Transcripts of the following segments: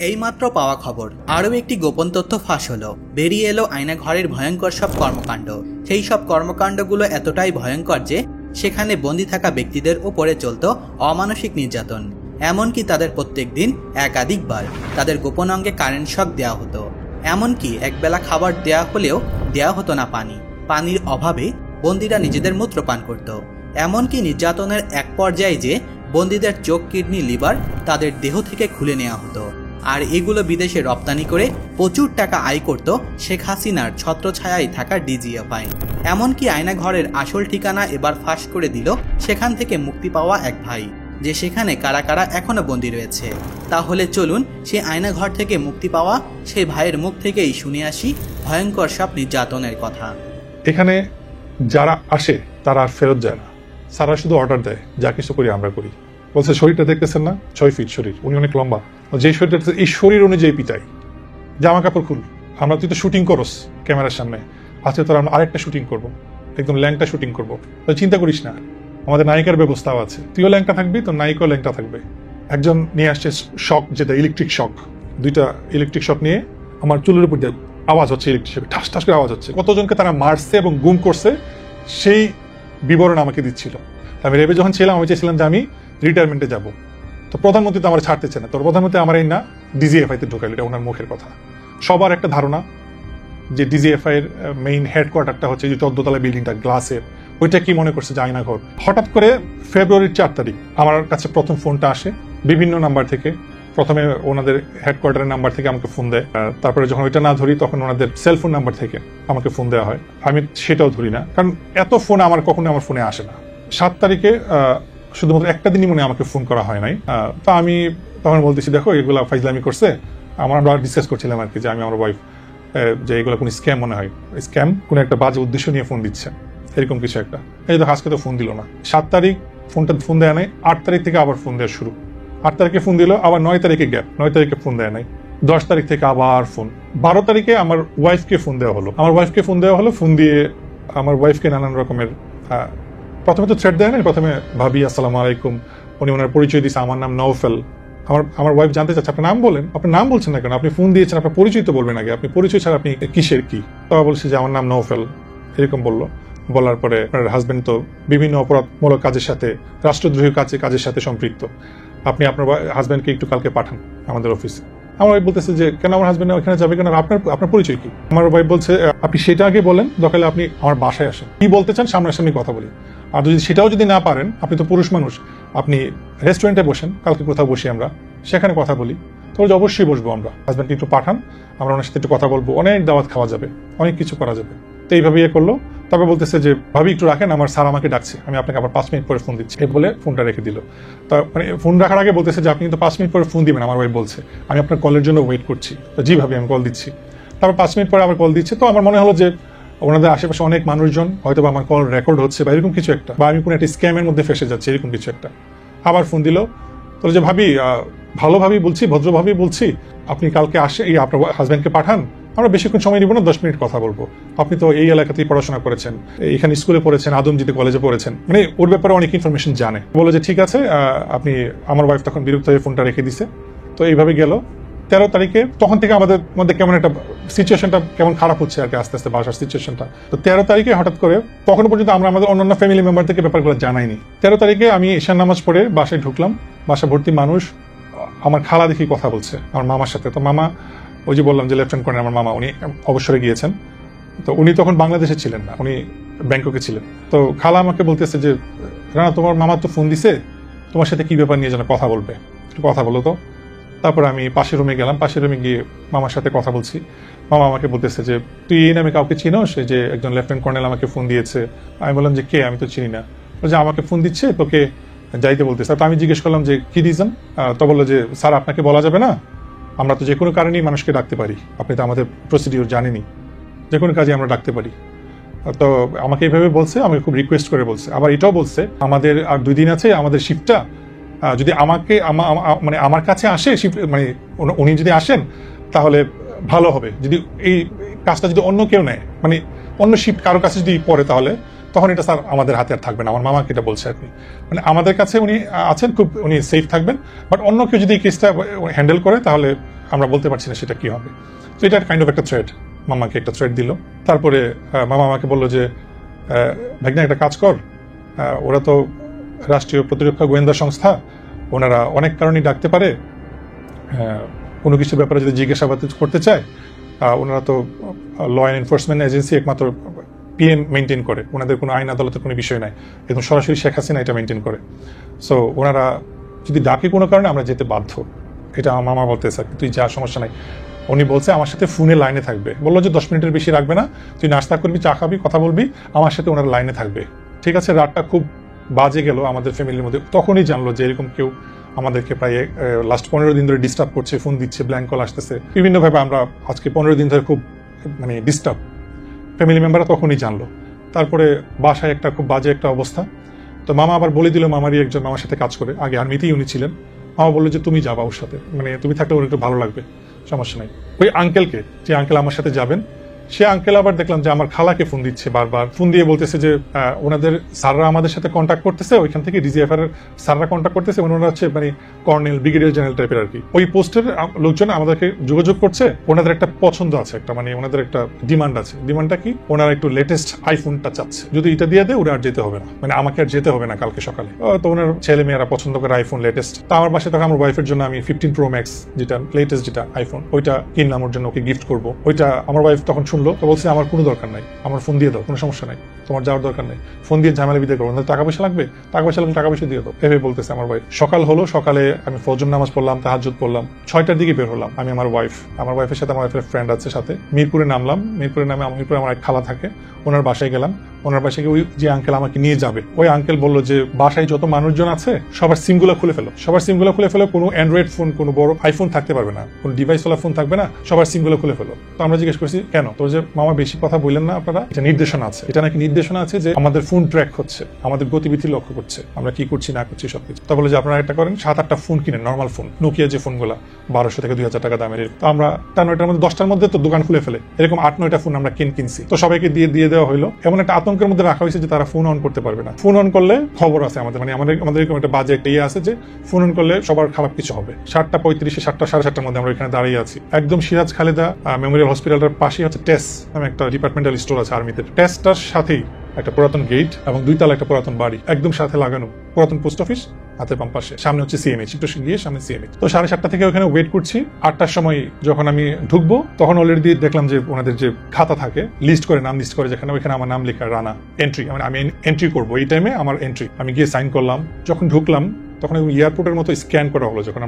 এইমাত্র পাওয়া খবর, আরও একটি গোপন তথ্য ফাঁস হলো। বেরিয়ে এলো আয়নাঘরের ভয়ঙ্কর সব কর্মকাণ্ড। সেই সব কর্মকাণ্ডগুলো এতটাই ভয়ঙ্কর যে সেখানে বন্দি থাকা ব্যক্তিদের উপরে চলত অমানসিক নির্যাতন। এমনকি তাদের প্রত্যেক দিন একাধিকবার তাদের গোপন অঙ্গে কারেন্ট শক দেওয়া হতো। এমনকি একবেলা খাবার দেওয়া হলেও দেওয়া হতো না পানি। পানির অভাবে বন্দীরা নিজেদের মূত্র পান করত। এমনকি নির্যাতনের এক পর্যায়ে যে বন্দীদের চোখ, কিডনি, লিভার তাদের দেহ থেকে খুলে নেওয়া হতো। আর এগুলো বিদেশে রপ্তানি করে প্রচুর টাকা আয় করত শেখ হাসিনার ছত্রছায়ায় থাকা ডিজিএফআই। এমনকি আয়নাঘরের আসল ঠিকানা এবার ফাঁস করে দিল সেখান থেকে মুক্তি পাওয়া এক ভাই, যে সেখানে কারা কারা এখনো বন্দী রয়েছে। তাহলে চলুন সেই আয়নাঘর থেকে মুক্তি পাওয়া সেই ভাইয়ের মুখ থেকেই শুনে আসি ভয়ঙ্কর সব নির্যাতনের কথা। এখানে যারা আসে তারা আর ফেরত যায় না, সারা শুধু অর্ডার দেয়, যা কিছু করি আমরা করি। বলছে শরীরটা দেখতেছেন না, 6 ফিট শরীর, উনি অনেক লম্বা, যে শরীরটা এই শরীর অনুযায়ী পিটাই, জামা কাপড় খুল, আমরা তুই তো শুটিং করস ক্যামেরার সামনে, আজকে তোর আমরা আরেকটা শুটিং করবো, একদম ল্যাংটা শুটিং করবো, তো চিন্তা করিস না, আমাদের নায়িকার ব্যবস্থাও আছে, তুইও ল্যাংটা থাকবি, তোর নায়িকাও ল্যাংটা থাকবে। একজন নিয়ে আসছে শক, যেটা ইলেকট্রিক শক, 2টা ইলেকট্রিক শক নিয়ে আমার চুলের উপর দিয়ে আওয়াজ হচ্ছে, ইলেকট্রিক ঠাস ঠাস করে আওয়াজ হচ্ছে। কতজনকে তারা মারছে এবং গুম করছে সেই বিবরণ আমাকে দিচ্ছিল। আমি রেবে যখন ছিলাম আমি চেয়েছিলাম যে আমি রিটায়ারমেন্টে যাব, তো প্রধানমন্ত্রী তো আমার ছাড়তেছে না, তোর প্রধানমন্ত্রী আমার এই না ডিজিএফআই তে ঢোকাইল। এটা ওনার মুখের কথা। সবার একটা ধারণা যে ডিজিএফআই এর মেইন হেডকোয়ার্টারটা হচ্ছে যে 14 তলা বিল্ডিংটা গ্লাসের, ওইটা কি মনে করছে যে আয়নাঘর। হঠাৎ করে ফেব্রুয়ারির 4 তারিখ আমার কাছে প্রথম ফোনটা আসে বিভিন্ন নাম্বার থেকে। প্রথমে ওনাদের হেডকোয়ার্টারের নাম্বার থেকে আমাকে ফোন দেয়, তারপরে যখন ওইটা না ধরি তখন ওনাদের সেলফোন নাম্বার থেকে আমাকে ফোন দেওয়া হয়। আমি সেটাও ধরি না, কারণ এত ফোন আমার কখনো আমার ফোনে আসে না। 7 তারিখে শুধুমাত্র একটা দিনই মনে আমাকে ফোন করা হয় নাই। তো আমি তখন বলতেছি, দেখো এগুলা ফাইজলামি করছে, আমরা ডিসকাস করছিলাম আর কি, যে আমি আমার ওয়াইফ যে এগুলো কোনো স্ক্যাম মনে হয়, স্ক্যাম কোনো একটা বাজে উদ্দেশ্য নিয়ে ফোন দিচ্ছে, এরকম কিছু একটা। এই তো আজকে তো ফোন দিল না। 7 তারিখ ফোন দেয়া নাই। 8 তারিখ থেকে আবার ফোন দেওয়া শুরু। 8 তারিখে ফোন দিল, আবার 9 তারিখে গ্যাপ, 9 তারিখে ফোন দেয়া নাই। 10 তারিখ থেকে আবার ফোন। 12 তারিখে আমার ওয়াইফকে ফোন দেওয়া হলো। ফোন দিয়ে আমার ওয়াইফকে নানান রকমের, প্রথমে তো থ্রেট দেয় না, প্রথমে ভাবি আসসালামু আলাইকুম, উনি ওনার পরিচয় দিয়েছে, আমার নাম নওফেল। আমার ওয়াইফ জানতে চাচ্ছে আপনার নাম বলেন, আপনার নাম বলছেন না কেন, আপনি ফোন দিয়েছেন, আপনার পরিচয় তো বলবেন আগে, আপনি পরিচয় ছাড়া আপনি কিসের কি। তবে বলছে যে আমার নাম নওফেল, এরকম বললো। বলার পরে আপনার হাজবেন্ড তো বিভিন্ন অপরাধমূলক কাজের সাথে, রাষ্ট্রদ্রোহী কাজের সাথে সম্পৃক্ত, আপনি আপনার হাজবেন্ডকে একটু কালকে পাঠান আমাদের অফিসে। আমার ওয়াইফ বলতেছে যে কেন আমার হাজবেন্ড ওখানে যাবে কেন, আপনার পরিচয় কি। আমার ওয়াইফ বলছে আপনি সেটা আগে বলেন, দরকার আপনি আমার বাসায় আসেন, কি বলতে চান সামনাসামনি কথা বলি। আর সেটাও যদি না পারেন, আপনি তো পুরুষ মানুষ, আপনি রেস্টুরেন্টে বসেন, কালকে কোথাও বসি আমরা, সেখানে কথা বলি। তো অবশ্যই বসবো আমরা, হাজবেন্ডকে একটু পাঠান, আমরা ওনার সাথে একটু কথা বলবো, অনেক দাওয়াত খাওয়া যাবে, অনেক কিছু করা যাবে। তো এইভাবে করলো। তারপর বলতেছে যে ভাবি একটু রাখেন, আমার স্যার আমাকে ডাকছে, আমি আপনাকে আবার 5 মিনিট পরে ফোন দিচ্ছি, এই বলে ফোনটা রেখে দিল। তা মানে ফোন রাখার আগে বলতেছে যে আপনি কিন্তু 5 মিনিট পরে ফোন দিবেন, আমার ওয়াইফ বলছে, আমি আপনার কলের জন্য ওয়েট করছি। তো জি ভাবি, আমি কল দিচ্ছি। তারপর 5 মিনিট পরে আবার কল দিচ্ছে। তো আমার মনে হলো যে ওনাদের আশেপাশে অনেক মানুষজন, হয়তো বা আমার কল রেকর্ড হচ্ছে বা এরকম কিছু একটা, বা আমি কোনো একটা স্ক্যামের মধ্যে ফেসে যাচ্ছি, এরকম কিছু একটা। আবার ফোন দিল, তো যে ভাবি, ভালোভাবেই বলছি, ভদ্রভাবেই বলছি, আপনি কালকে আসে আপনার হাজব্যান্ডকে পাঠান, আমরা বেশিক্ষণ সময় নিব না, 10 মিনিট কথা বলবো। আপনি তো এই এলাকাতেই পড়াশোনা করেছেন, এখানে স্কুলে পড়েছেন, আদমজিতে কলেজে পড়েছেন, মানে ওর ব্যাপারে অনেক ইনফরমেশন জানে। বলে যে ঠিক আছে, আপনি, আমার ওয়াইফ তখন বিরক্ত হয়ে ফোনটা রেখে দিছে। তো এইভাবে গেল। 13 তারিখে তখন থেকে আমাদের মধ্যে কেমন একটা সিচুয়েশনটা কেমন খারাপ হচ্ছে আর কি, আস্তে আস্তে বাসার সিচুয়েশনটা। তো 13 তারিখে হঠাৎ করে, তখনও পর্যন্ত আমরা আমাদের অন্যান্য ফ্যামিলি মেম্বার থেকে ব্যাপারগুলো জানাইনি। 13 তারিখে আমি ঈশান নামাজ পড়ে বাসায় ঢুকলাম, বাসা ভর্তি মানুষ। আমার খালা দেখি কথা বলছে আমার মামার সাথে। তো মামা, ওই যে বললাম যে লেফটেন্যান্ট কর্নেল আমার মামা, উনি অবসরে গিয়েছেন। তো উনি তখন বাংলাদেশে ছিলেন না, উনি ব্যাংককে ছিলেন। তো খালা আমাকে বলতেছে যে রানা, তোমার মামা তো ফোন দিছে, তোমার সাথে কি ব্যাপার নিয়ে যেন কথা বলবে, একটু কথা বলো তো। তারপর আমি পাশের রুমে গেলাম, পাশের রুমে গিয়ে মামার সাথে কথা বলছি। মামা আমাকে বলতেছে যে তুই এই নামে কাউকে চিনোস, যে একজন লেফটেন্যান্ট কর্নেল আমাকে ফোন দিয়েছে। আমি বললাম যে কে, আমি তো চিনি না। যে আমাকে ফোন দিচ্ছে, তোকে যাইতে বলতেছে। তো আমি জিজ্ঞেস করলাম যে কি রিজন। তো বললো যে স্যার আপনাকে বলা যাবে না, আমরা তো যে কোনো কারণেই মানুষকে ডাকতে পারি, আপনি তো আমাদের প্রসিডিওর জানেনই, যে কোনো কাজে আমরা ডাকতে পারি। তো আমাকে এইভাবে বলছে, আমাকে খুব রিকোয়েস্ট করে বলছে। আবার এটাও বলছে আমাদের আর 2 দিন আছে আমাদের শিফটটা, যদি আমাকে মানে আমার কাছে আসে, মানে উনি যদি আসেন তাহলে ভালো হবে। যদি এই কাজটা যদি অন্য কেউ নেয়, মানে অন্য শিফট কারো কাছে যদি পড়ে, তাহলে তখন এটা স্যার আমাদের হাতে আর থাকবে না। আমার মামাকে এটা বলছে আর কি, মানে আমাদের কাছে উনি আছেন, খুব উনি সেফ থাকবেন, বাট অন্য কেউ যদি এই কেসটা হ্যান্ডেল করে তাহলে আমরা বলতে পারছি না সেটা কি হবে। তো এটা কাইন্ড অফ একটা থ্রেড, মামাকে একটা থ্রেড দিল। তারপরে মামা আমাকে বললো যে ভাগ্নে একটা কাজ কর, ওরা তো রাষ্ট্রীয় প্রতিরক্ষা গোয়েন্দা সংস্থা, ওনারা অনেক কারণেই ডাকতে পারে, কোনো কিছুর ব্যাপারে যদি জিজ্ঞাসাবাদ করতে চায়, ওনারা তো ল অ্যান্ড এনফোর্সমেন্ট এজেন্সি একমাত্র পিএম মেনটেন করে, ওনাদের কোনো আইন আদালতের কোনো বিষয় নাই, একদম সরাসরি শেখ হাসিনা এটা মেনটেন করে। সো ওনারা যদি ডাকে কোনো কারণে আমরা যেতে বাধ্য। এটা আমার মামা বলতে, স্যার তুই যা, সমস্যা নাই। উনি বলছে আমার সাথে ফোনে লাইনে থাকবে, বললো যে 10 মিনিটের বেশি রাখবে না, তুই নাস্তা করবি, চা খাবি, কথা বলবি, আমার সাথে ওনারা লাইনে থাকবে। ঠিক আছে, রাতটা খুব বাজে গেল আমাদের ফ্যামিলির মধ্যে। তখনই জানলো যে এরকম কেউ আমাদেরকে প্রায় লাস্ট 15 দিন ধরে ডিস্টার্ব করছে, ফোন দিচ্ছে, ব্ল্যাঙ্ক কল আসতেছে বিভিন্নভাবে। আমরা আজকে 15 দিন ধরে খুব মানে ডিস্টার্ব, ফ্যামিলি মেম্বাররা তখনই জানলো। তারপরে বাসায় একটা খুব বাজে একটা অবস্থা। তো মামা আবার বলে দিল, মামারই একজন মামার সাথে কাজ করে, আগে আর্মিতেই উনি ছিলেন। মামা বললো যে তুমি যাবা ওর সাথে, মানে তুমি থাকলে ওর একটু ভালো লাগবে, সমস্যা নাই। ওই আঙ্কেলকে, যে আঙ্কেল আমার সাথে যাবেন, সে আঙ্কেল আবার দেখলাম যে আমার খালাকে ফোন দিচ্ছে বারবার, ফোন দিয়ে বলতেছে যে ওনাদের স্যাররা আমাদের সাথে কন্ট্যাক্ট করতেছে, ওইখান থেকে ডিজিএফআর এর স্যাররা কন্ট্যাক্ট করতেছে, ওনারা হচ্ছে মানে কর্নেল, ব্রিগেডিয়ার জেনারেল টাইপের আর কি। ওই পোস্টের লোকজন আমাদেরকে যোগাযোগ করছে, ওনাদের একটা পছন্দ আছে, একটা মানে ওনাদের একটা ডিমান্ড আছে। ডিমান্ডটা কি? ওনারা একটু লেটেস্ট আইফোনটা চাচ্ছে, যদি এটা দিয়ে দেয় ওরা আর যেতে হবে না, মানে আমাকে আর যেতে হবে না কালকে সকালে। তো ওনার ছেলে মেয়েরা পছন্দ করে আইফোন লেটেস্ট। তো আমার বাসায় তখন আমার ওয়াইফের জন্য আমি 15 Pro Max যেটা লেটেস্ট যেটা আইফোন, ওইটা কিনলাম ওর জন্য, ওকে গিফট করবো। ওইটা আমার ওয়াইফ তখন শুনলো, তো বলছে আমার কোনো দরকার নাই, আমার ফোন দিয়ে দাও, কোনো সমস্যা নাই, তোমার যাওয়ার দরকার নেই, ফোন দিয়ে ঝামেলা বিদায় করবো, টাকা পয়সা লাগবে, টাকা পয়সা লাগলে টাকা পয়সা দিয়ে দাও, এভাবে বলতেছে আমার ওয়াইফ। সকাল হলো, সকালে আমি ফজর নামাজ পড়লাম, তাহাজ্জুদ পড়লাম, 6টার দিকে বের হলাম আমি, আমার ওয়াইফের সাথে আমার ওয়াইফের ফ্রেন্ড আছে সাথে, মিরপুরে নামলাম। মিরপুরে আমার এক খালা থাকে, ওনার বাসায় গেলাম। ওনার বাসায় গিয়ে ওই যে আঙ্কেল আমাকে নিয়ে যাবে, ওই আঙ্কেল বললো যে বাসায় যত মানুষজন আছে সবার সিমগুলো খুলে ফেলো, সবার সিমগুলো খুলে ফেলো, কোনো অ্যান্ড্রয়েড ফোন, কোনো বড় আইফোন থাকতে পারবে না, কোনো ডিভাইস ওয়ালা ফোন থাকবে না, সবার সিমগুলো খুলে ফেলো। তো আমরা জিজ্ঞেস করছি কেন? তো যে মামা বেশি কথা বললেন না আপনারা, এটা নির্দেশনা আছে, এটা নাকি নির্দেশনা আছে যে আমাদের ফোন ট্র্যাক হচ্ছে, আমাদের গতিবিধি লক্ষ্য করছে, আমরা কি করছি না করছি সবকিছু। তা বলে যে আপনারা একটা করেন, 7-8টা ফোন কিনেন, নর্মাল ফোন, নোকিয়া যে ফোনগুলো 1200 থেকে 2000 টাকা দামের। তো আমরা 9টার মধ্যে 10টার মধ্যে তো দোকান খুলে ফেলে, এরকম 8-9টা ফোন আমরা কিনছি। তো সবাইকে দিয়ে দেওয়া হলো। এমন একটা আতঙ্কের মধ্যে রাখা হয়েছে যে তারা ফোন অন করতে পারবে না। ফোন অন করলে খবর আছে আমাদের, মানে আমাদের এরকম একটা বাজে একটা আছে যে ফোন অন করলে সবার খারাপ কিছু হবে। 7:35, 7টা 7:30টার মধ্যে আমরা এখানে দাঁড়িয়ে আছি। একদম সিরাজ খালেদা মেমোরিয়াল হসপিটালটার পাশেই হচ্ছে টেস নামে একটা ডিপার্টমেন্টাল স্টোর আছে আর্মিতে। টেসটার সাথেই একটা পুরাতন গেট এবং 2 তলা একটা পুরাতন বাড়ি, একদম সাথে লাগানো পুরাতন পোস্ট অফিস, হাতের বাম পাশে, সামনে হচ্ছে সিএমএইচ, একটু গিয়ে সামনে সিএমএইচ। তো 7:30 থেকে ওখানে ওয়েট করছি। 8টার সময় যখন আমি ঢুকবো তখন অলরেডি দেখলাম যে ওনাদের যে খাতা থাকে, লিস্ট করে, নাম লিস্ট করে, যেখানে ওইখানে আমার নাম লেখা রানা, এন্ট্রি, আমি এন্ট্রি করবো, এই টাইমে আমার এন্ট্রি। আমি গিয়ে সাইন করলাম। যখন ঢুকলাম তখন এয়ারপোর্টের মতো স্ক্যান করা হলো, যখন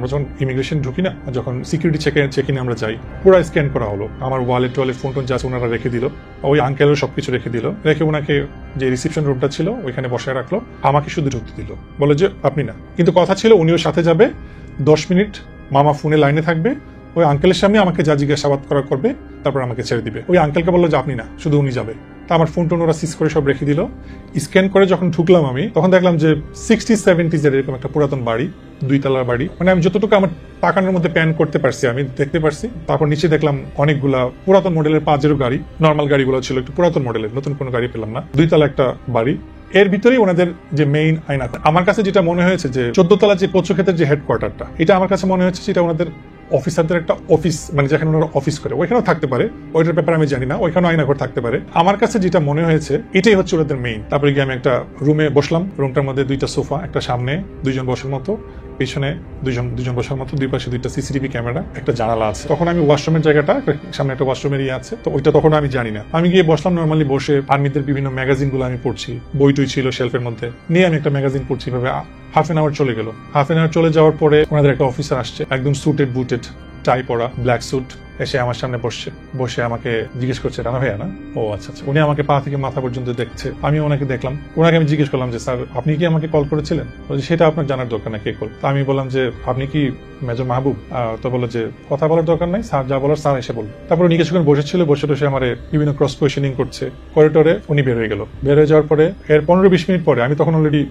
ইমিগ্রেশন ঢুকি না, যখন সিকিউরিটি চেক-ইনে আমরা যাই, পুরো স্ক্যান করা হলো। আমার ওয়ালেট ফোন টোন যা আছে ওনারা রেখে দিল, ওই আঙ্কেলও সবকিছু রেখে দিল, রেখে ওনাকে যে রিসেপশন রুমটা ছিল ওইখানে বসায় রাখলো, আমাকে শুধু ঢুকতে দিল, বলে যে আপনি না, কিন্তু কথা ছিল উনিও সাথে যাবে, 10 মিনিট মামা ফোনে লাইনে থাকবে, ওই আঙ্কেলের সামনে আমাকে যা জিজ্ঞাসাবাদ করা করবে, তারপর আমাকে ছেড়ে দিবে। ওই আঙ্কেলকে বললো যে আপনি না, শুধু উনি যাবে। তা আমার ফোন টোন ওরা সিজ করে সব রেখে দিল। স্ক্যান করে যখন ঢুকলাম আমি, তখন দেখলাম যে 60-70s এরকম একটা পুরাতন বাড়ি, 2 তলার বাড়ি, মানে আমি যতটুকু আমার তাকানোর মধ্যে প্যান করতে পারছি আমি দেখতে পারছি। তারপর নিচে দেখলাম অনেকগুলা পুরাতন মডেলের পাজেরো গাড়ি, নর্মাল গাড়িগুলো ছিল, একটু পুরাতন মডেলের, নতুন কোনো গাড়ি পেলাম না। 2 তলা একটা বাড়ি, এর ভিতরেই ওনাদের যে মেইন আয়না। আমার কাছে যেটা মনে হয়েছে যে 14 তলা যে কচু ক্ষেতের যে হেডকোয়ার্টারটা, এটা আমার কাছে মনে হচ্ছে সেটা ওনাদের অফিসারদের একটা অফিস, মানে যেখানে ওনারা অফিস করে, ওইখানেও থাকতে পারে, ওইটার ব্যাপারে আমি জানি না, ওইখানেও আয়নাঘর থাকতে পারে। আমার কাছে যেটা মনে হয়েছে এটাই হচ্ছে ওদের মেইন। তারপরে গিয়ে আমি একটা রুমে বসলাম, রুমটার মধ্যে 2টা সোফা, একটা সামনে 2জন বসার মতো, পিছনে দুজন বসার মতো, 2 পাশে 2টা সিসিটিভি ক্যামেরা, একটা জানালা আছে। তখন আমি ওয়াশরুমের জায়গাটা, সামনে একটা ওয়াশরুমের আছে, তো ওইটা তখন আমি জানি না। আমি গিয়ে বসলাম, নর্মালি বসে আর্মিদের বিভিন্ন ম্যাগাজিন গুলো আমি পড়ছি, বই টই ছিল শেলফের মধ্যে, নিয়ে আমি একটা ম্যাগাজিন পড়ছি। ভাবে হাফ এন আওয়ার চলে গেল। হাফ এন আওয়ার চলে যাওয়ার পরে ওনাদের একটা অফিসার আসছে, একদম সুটেড বুটেড, টাই পরা, ব্ল্যাক স্যুট, এসে আমার সামনে বসে আমাকে জিজ্ঞেস করছে, রানা ভাইয়া না? ও আচ্ছা আচ্ছা। উনি আমাকে পা থেকে মাথা পর্যন্ত দেখছে, আমি ওনাকে দেখলাম। ওনাকে আমি জিজ্ঞেস করলাম যে স্যার আপনি কি আমাকে কল করেছিলেন? সেটা আপনার জানার দরকার না কে কল। তো আমি বললাম যে আপনি কি মেজর মাহবুব? তো বললো যে কথা বলার দরকার নাই, স্যার যা বলার স্যার এসে বলবে। তারপর উনি কিছুক্ষণ বসে বসে আমার বিভিন্ন ক্রস কোয়েশনিং করছে। করিডোরে উনি বের হয়ে গেল। বের হয়ে যাওয়ার পরে এর 15-20 মিনিট পরে আমি তখন অলরেডি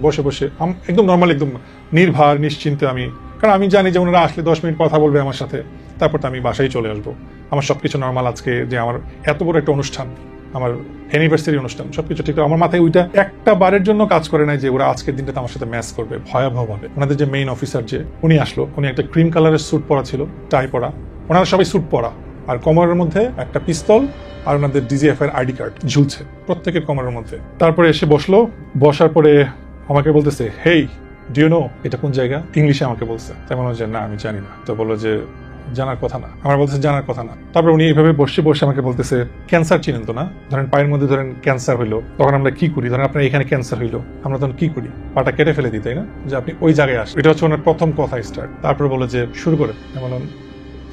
বসে একদম নর্মাল, একদম নির্ভার নিশ্চিন্তে আমি, কারণ আমি জানি যে ওনারা আসলে 10 মিনিট কথা বলবে আমার সাথে, তারপর তো আমি বাসায় চলে আসবো। আমার সবকিছু নর্মাল। আজকে যে আমার এত বড় একটা অনুষ্ঠান, আমার অ্যানিভার্সারি অনুষ্ঠান সবকিছু ঠিক। আমার মাথায় ওইটা একটা বারের জন্য কাজ করে নাই যে ওরা আজকের দিনটা আমার সাথে ম্যাচ করবে ভয়াবহভাবে। ওনাদের যে মেইন অফিসার যে উনি আসলো, উনি একটা ক্রিম কালারের স্যুট পরা ছিল, টাই পরা, ওনারা সবাই স্যুট পরা, আর কোমরের মধ্যে একটা পিস্তল আর ওনাদের ডিজিএফ এর আইডি কার্ড ঝুলছে প্রত্যেকের কোমরের মধ্যে। তারপরে এসে বসলো, বসার পরে আমাকে বলতেছে, হেই ডু ইউ নো এটা কোন জায়গা? ইংলিশে আমাকে বলছে। তাই মনে হচ্ছে না আমি জানি না। তো বললো যে জানার কথা না। আমার বলতেছে জানার কথা না। তারপর উনি এইভাবে বসে বসে আমাকে বলতেছে, ক্যান্সার চিনেন তো না? ধরেন পায়ের মধ্যে ধরেন ক্যান্সার হইলো, তখন আমরা কি করি? ধরেন আপনার এখানে ক্যান্সার হইলো, আমরা তখন কি করি? পাটা কেটে ফেলে দিই, তাই না? যে আপনি ওই জায়গায় আসেন। এটা হচ্ছে ওনার প্রথম কথা স্টার্ট। তারপরে বলে যে শুরু করেন। আমি বললাম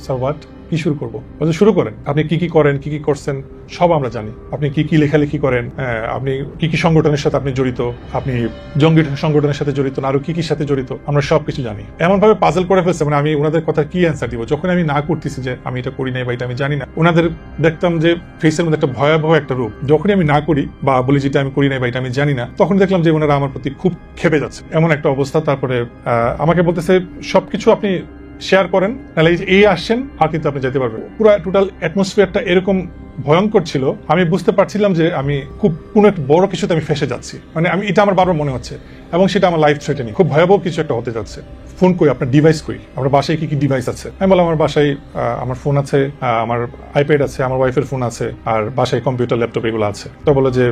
স্যার হোয়াট, কি শুরু করবো? বলছে শুরু করেন, আপনি কি কি করেন, কি কি করছেন সব আমরা জানি, আপনি কি কি লেখালেখি করেন, আপনি কি কি সংগঠনের সাথে আপনি জড়িত, আপনি জঙ্গি সংগঠনের সাথে জড়িত না আরো কি কি সাথে জড়িত, আমরা সবকিছু জানি। এমন ভাবে পাজল করে ফেলছে, মানে আমি ওনাদের কথা কি অ্যান্সার দিব? যখন আমি না করতেছি যে আমি এটা করি নাই বা এটা আমি জানি না, ওনাদের দেখতাম যে ফেসের মধ্যে একটা ভয়াবহ একটা রূপ। যখনই আমি না করি বা বলি যেটা আমি করি নাই বা এটা আমি জানি না, তখন দেখলাম যে ওনারা আমার প্রতি খুব ক্ষেপে যাচ্ছে, এমন একটা অবস্থা। তারপরে আমাকে বলতেছে সবকিছু আপনি শেয়ার করেন, নাহলে এই আসছেন আর কিন্তু আপনি যেতে পারবেন। পুরো টোটাল অ্যাটমসফিয়ারটা এরকম ভয়ঙ্কর ছিল, আমি বুঝতে পারছিলাম যে আমি খুব কোনো একটা বড় কিছুতে আমি ফেসে যাচ্ছি। মানে আমি এটা আমার বারবার মনে হচ্ছে, এবং সেটা আমার লাইফ থ্রেটেনিং, খুব ভয়াবহ কিছু একটা হতে যাচ্ছে। ফোন কই, আপনার ডিভাইস কই, আমার বাসায় কি কি ডিভাইস আছে? আমি বললাম আমার বাসায় আমার ফোন আছে, আমার আইপ্যাড আছে, আমার ওয়াইফের ফোন আছে, আর বাসায় কম্পিউটার ল্যাপটপ এগুলো আছে। তো বলে যে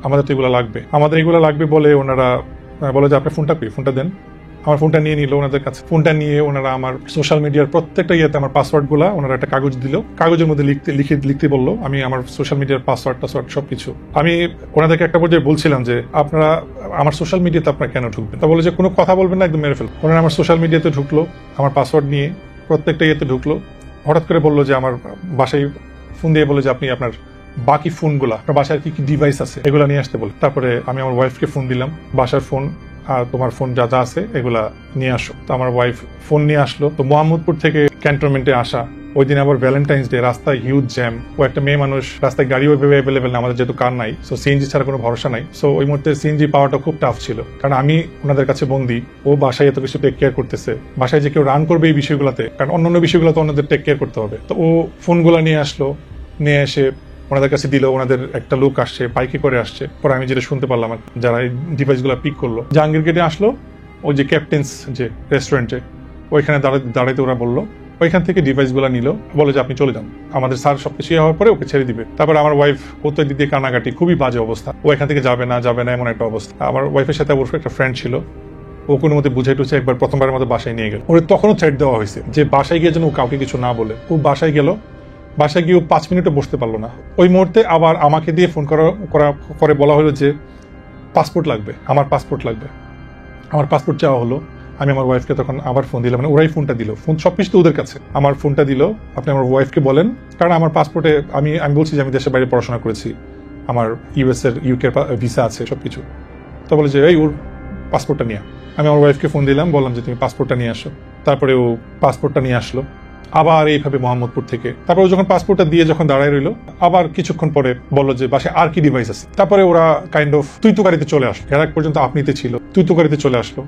আমাদের তো এগুলো লাগবে, আমাদের এগুলো লাগবে বলে ওনারা বলে যে আপনার ফোনটা কই, ফোনটা দেন। আমার ফোনটা নিয়ে নিল ওনাদের কাছে। ফোনটা নিয়ে ওনারা আমার সোশ্যাল মিডিয়ার প্রত্যেকটা ইয়েতে আমার পাসওয়ার্ড গুলা ওনারা একটা কাগজ দিল, কাগজের মধ্যে লিখতে বললো, আমি আমার সোশ্যাল মিডিয়ার পাসওয়ার্ড সবকিছু। আমি ওনাদেরকে একটা পর্যায়ে বলছিলাম যে আপনারা আমার সোশ্যাল মিডিয়াতে আপনারা কেন ঢুকবেন? তা বলে যে কোনো কথা বলবেন না, একদম মেরে ফেল। ওনারা আমার সোশ্যাল মিডিয়াতে ঢুকলো, আমার পাসওয়ার্ড নিয়ে প্রত্যেকটা ইয়েতে ঢুকলো। হঠাৎ করে বললো যে আমার বাসায় ফোন দিয়ে বলে যে আপনি আপনার বাকি ফোনগুলা, আপনার বাসায় কি কি ডিভাইস আছে এগুলা নিয়ে আসতে বলে। তারপরে আমি আমার ওয়াইফকে ফোন দিলাম, বাসার ফোন আর তোমার ফোন যা যা আছে এগুলা নিয়ে আসো। তো আমার ওয়াইফ ফোন নিয়ে আসলো। তো মোহাম্মদপুর থেকে ক্যান্টনমেন্টে আসা, ওই দিন আবার ভ্যালেন্টাইন্স ডে, রাস্তায় হিউজ জ্যাম, ও একটা মেয়ে মানুষ, রাস্তায় গাড়ি ওইভাবে অ্যাভেলেবেল না, আমাদের যেহেতু কার নাই, সো সিএনজি ছাড়া কোনো ভরসা নাই। সো ওই মুহূর্তে সিএনজি পাওয়াটা খুব টাফ ছিল, কারণ আমি ওনাদের কাছে বন্দি, ও বাসায় এত কিছু টেক কেয়ার করতেছে, বাসায় যে কেউ রান করবে এই বিষয়গুলোতে, কারণ অন্যান্য বিষয়গুলোতে ওনাদের টেক কেয়ার করতে হবে। তো ও ফোনগুলা নিয়ে আসলো, নিয়ে এসে ওনাদের কাছে দিল। ওনাদের একটা লোক আসছে, বাইকে করে আসছে। পরে আমি যেটা শুনতে পারলাম, যারা এই ডিভাইসগুলো পিক করলো, জাহাঙ্গীর গেটে আসলো, ওই যে ক্যাপ্টেন্স যে রেস্টুরেন্টে, ওইখানে দাঁড়াইতে ওরা বললো, ওইখান থেকে ডিভাইসগুলো নিল, বলে যে আপনি চলে যান, আমাদের স্যার সবকিছু হওয়ার পরে ওকে ছেড়ে দিবে। তারপর আমার ওয়াইফ ও তো দিদি কানাকাটি, খুবই বাজে অবস্থা, ও এখান থেকে যাবে না এমন একটা অবস্থা। আমার ওয়াইফের সাথে ওর একটা ফ্রেন্ড ছিল, ও কোনো মতে বুঝাই টুঝে একবার প্রথমবারের মতো বাসায় নিয়ে গেল। ওর তখনও থ্রেট দেওয়া হয়েছে যে বাসায় গিয়ে যেন ও কাউকে কিছু না বলে। ও বাসায় গেল, বাসায় গিয়ে 5 মিনিটও বসতে পারলো না। ওই মুহূর্তে আবার আমাকে দিয়ে ফোন করে বলা হলো যে পাসপোর্ট লাগবে, আমার পাসপোর্ট লাগবে। আমার পাসপোর্ট চাওয়া হলো। আমি আমার ওয়াইফকে তখন আবার ফোন দিলাম, মানে ওরাই ফোনটা দিল, ফোন সবকিছু তো ওদের কাছে। আমার ফোনটা দিল, আপনি আমার ওয়াইফকে বলেন, কারণ আমার পাসপোর্টে আমি বলছি যে আমি দেশের বাইরে পড়াশোনা করেছি, আমার ইউকে ভিসা আছে সবকিছু। তো বলে যে এই ওর পাসপোর্টটা নিয়ে। আমি আমার ওয়াইফকে ফোন দিলাম, বললাম যে তুমি পাসপোর্টটা নিয়ে আসো। তারপরে ও পাসপোর্টটা নিয়ে আসলো আবার এইভাবে মোহাম্মদপুর থেকে। তারপরে ও যখন পাসপোর্টটা দিয়ে যখন দাঁড়ায় রইলো, আবার কিছুক্ষণ পরে বললো যে বাসায় আর কি ডিভাইস আছে। তারপরে ওরা কাইন্ড অফ তুই তো গাড়িতে চলে আসলো, এর আগ পর্যন্ত আপনিতে ছিল, তুই তো গাড়িতে চলে আসলো।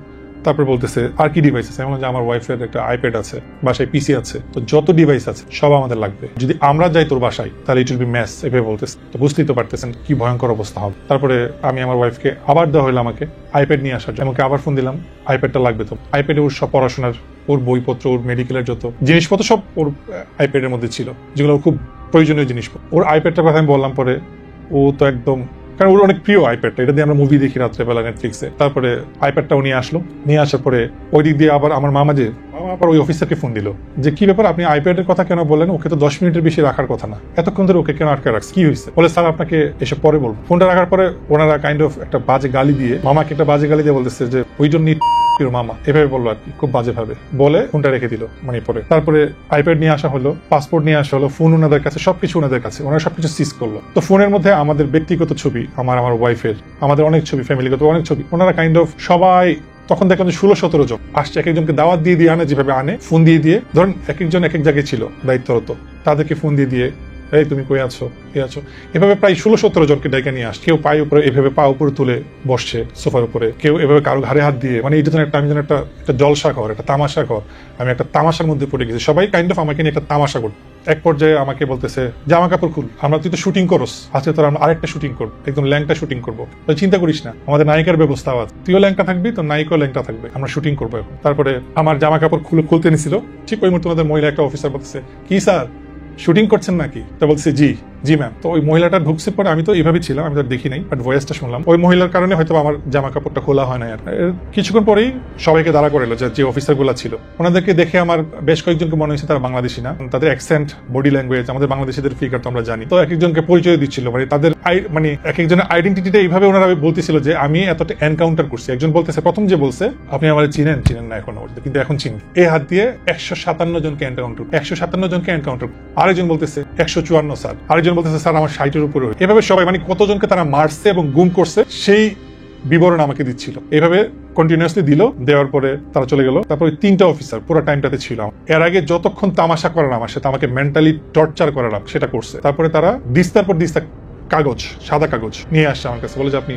তারপরে বলতেছে আর কি ডিভাইস আছে? এমন যে আমার ওয়াইফের একটা আইপ্যাড আছে, বাসায় পিসি আছে, তো যত ডিভাইস আছে সব আমাদের লাগবে, যদি আমরা যাই তোর বাসায় তাহলে ইট উইল বি ম্যাস, এভাবে বলতেছে। তো বুঝতেই তো পারতেছেন কি ভয়ঙ্কর অবস্থা হবে। তারপরে আমি আমার ওয়াইফকে আবার দেওয়া হইলো আমাকে আইপ্যাড নিয়ে আসার জন্য। আমাকে আবার ফোন দিলাম, আইপ্যাডটা লাগবে তো। আইপ্যাডে ওর সব পড়াশোনার, ওর বইপত্র, ওর মেডিকেলের যত জিনিসপত্র সব ওর আইপ্যাডের মধ্যে ছিল, যেগুলো খুব প্রয়োজনীয় জিনিসপত্র। ওর আইপ্যাডটার কথা আমি বললাম, পরে ও তো একদম, কারণ ওর অনেক প্রিয় আইপ্যাডটা, এটা দিয়ে আমরা মুভি দেখি রাত্রেবেলা নেটফ্লিক্সে। তারপরে আইপ্যাডটাও নিয়ে আসলো, নিয়ে আসার পরে ওই দিক দিয়ে আবার আমার মামা আবার ওই অফিসারকে ফোন দিল যে কি ব্যাপার, আপনি আইপ্যাডের কথা কেন বললেন? ওকে তো 10 মিনিটের বেশি রাখার কথা না, এতক্ষণ ধরে ওকে কেন আটকে রাখছে, কি হয়েছে? বলে স্যার আপনাকে এসব পরে বলবো। ফোনটা রাখার পরে ওনারা কাইন্ড অফ একটা বাজে গালি দিয়ে, মামাকে একটা বাজে গালি দিয়ে বলতেছে যে উই ডোন্ট নিড ইউর মামা, এভাবে বললো আর কি, খুব বাজে ভাবে বলে ফোনটা রেখে দিল। মানে পরে তারপরে আইপ্যাড নিয়ে আসা হলো, পাসপোর্ট নিয়ে আসা হলো, ফোন ওনাদের কাছে, সবকিছু ওনাদের কাছে, ওনারা সবকিছু সিজ করলো। তো ফোনের মধ্যে আমাদের ব্যক্তিগত ছবি, আমার ওয়াইফের, আমাদের অনেক ছবি, ফ্যামিলিগত অনেক ছবি, ওনারা কাইন্ড অফ সবাই, তখন দেখলাম যে 16-17 জন আসছে, এক একজনকে দাওয়াত দিয়ে আনে, যেভাবে আনে ফোন দিয়ে ধরেন এক একজন এক এক জায়গায় ছিল দায়িত্বরত, তাদেরকে ফোন দিয়ে এই তুমি কই আছো, কে আছো, এভাবে প্রায় 16-17 জনকে ডেকে নিয়ে আসছে। কেউ পায়ে উপরে এভাবে পা উপরে তুলে বসছে সোফার উপরে, কেউ এভাবে কারো ঘাড়ে হাত দিয়ে, মানে এটা যেন একটা, আমি যেন একটা জলসা ঘর, একটা তামাশা ঘর, আমি একটা তামাশার মধ্যে পড়ে গেছি। সবাই কাইন্ড অফ আমাকে নিয়ে একটা তামাশা করতো, এক পর্যায়ে আমাকে বলতেছে জামা কাপড় খুল, তুই তো শুটিং করস, আজকে তোর আমরা আরেকটা শুটিং করবো, একদম ল্যাংটা শুটিং করবো, চিন্তা করিস না, আমাদের নায়িকার ব্যবস্থা আছে, তুইও ল্যাংটা থাকবি, তোর নায়িকাও ল্যাংটা থাকবে, আমরা শুটিং করবো এখন। তারপরে আমার জামা কাপড় খুলতে নিছিল, ঠিক ওই মুহূর্তে আমাদের মহিলা একটা অফিসার বলতেছে, কি স্যার শুটিং করছেন নাকি? তা বলছে জি জি ম্যাম। তো ওই মহিলাটা ঢুকছে পরে, আমি তো এইভাবে ছিলাম, আমি তো দেখি নাই, বাট ভয়েসটা শুনলাম। ওই মহিলার কারণে হয়তো আমার জামা কাপড়টা খোলা হয় না। আর কিছুক্ষণ পরেই সবাইকে দাঁড়া করে এলো, যে অফিসার গুলা ছিল, ওনাদেরকে দেখে আমার বেশ কয়েকজনকে মনে হয়েছে তারা বাংলাদেশি না, তাদের অ্যাকসেন্ট, বডি ল্যাঙ্গুয়েজ, আমাদের বাংলাদেশিদের ফিগার তো আমরা জানি। তো এক একজনকে পরিচয় দিচ্ছিল, মানে তাদের এক একজনের আইডেন্টিটিটা এইভাবে ওনারা বলতেছিল যে আমি এতটা এনকাউন্টার করছি। একজন বলতেছে, প্রথম যে বলছে আপনি আমাদের চিনেন না এখনো, কিন্তু এখন চিনি, এই হাত দিয়ে 157 জনকে এনকাউন্টার, 157 জনকে এনকাউন্টার। আরেকজন বলতেছে 154 স্যার, আরেকজন বলতেছে স্যার আমার 60-এর উপরে। এভাবে সবাই মানে কতজনকে তারা মারছে এবং গুম করছে সেই বিবরণ আমাকে দিচ্ছিল। এইভাবে কন্টিনিউয়াসলি দিল, দেওয়ার পরে তারা চলে গেল। তারপরে 3টা অফিসার পুরো টাইমটাতে ছিল। এর আগে যতক্ষণ তামাশা করার আমার সাথে, আমাকে মেন্টালি টর্চার করার সেটা করছে। তারপরে তারা দিস্তার পর দিস্তা কাগজ, সাদা কাগজ নিয়ে আসছে আমার কাছে, বলে যে আপনি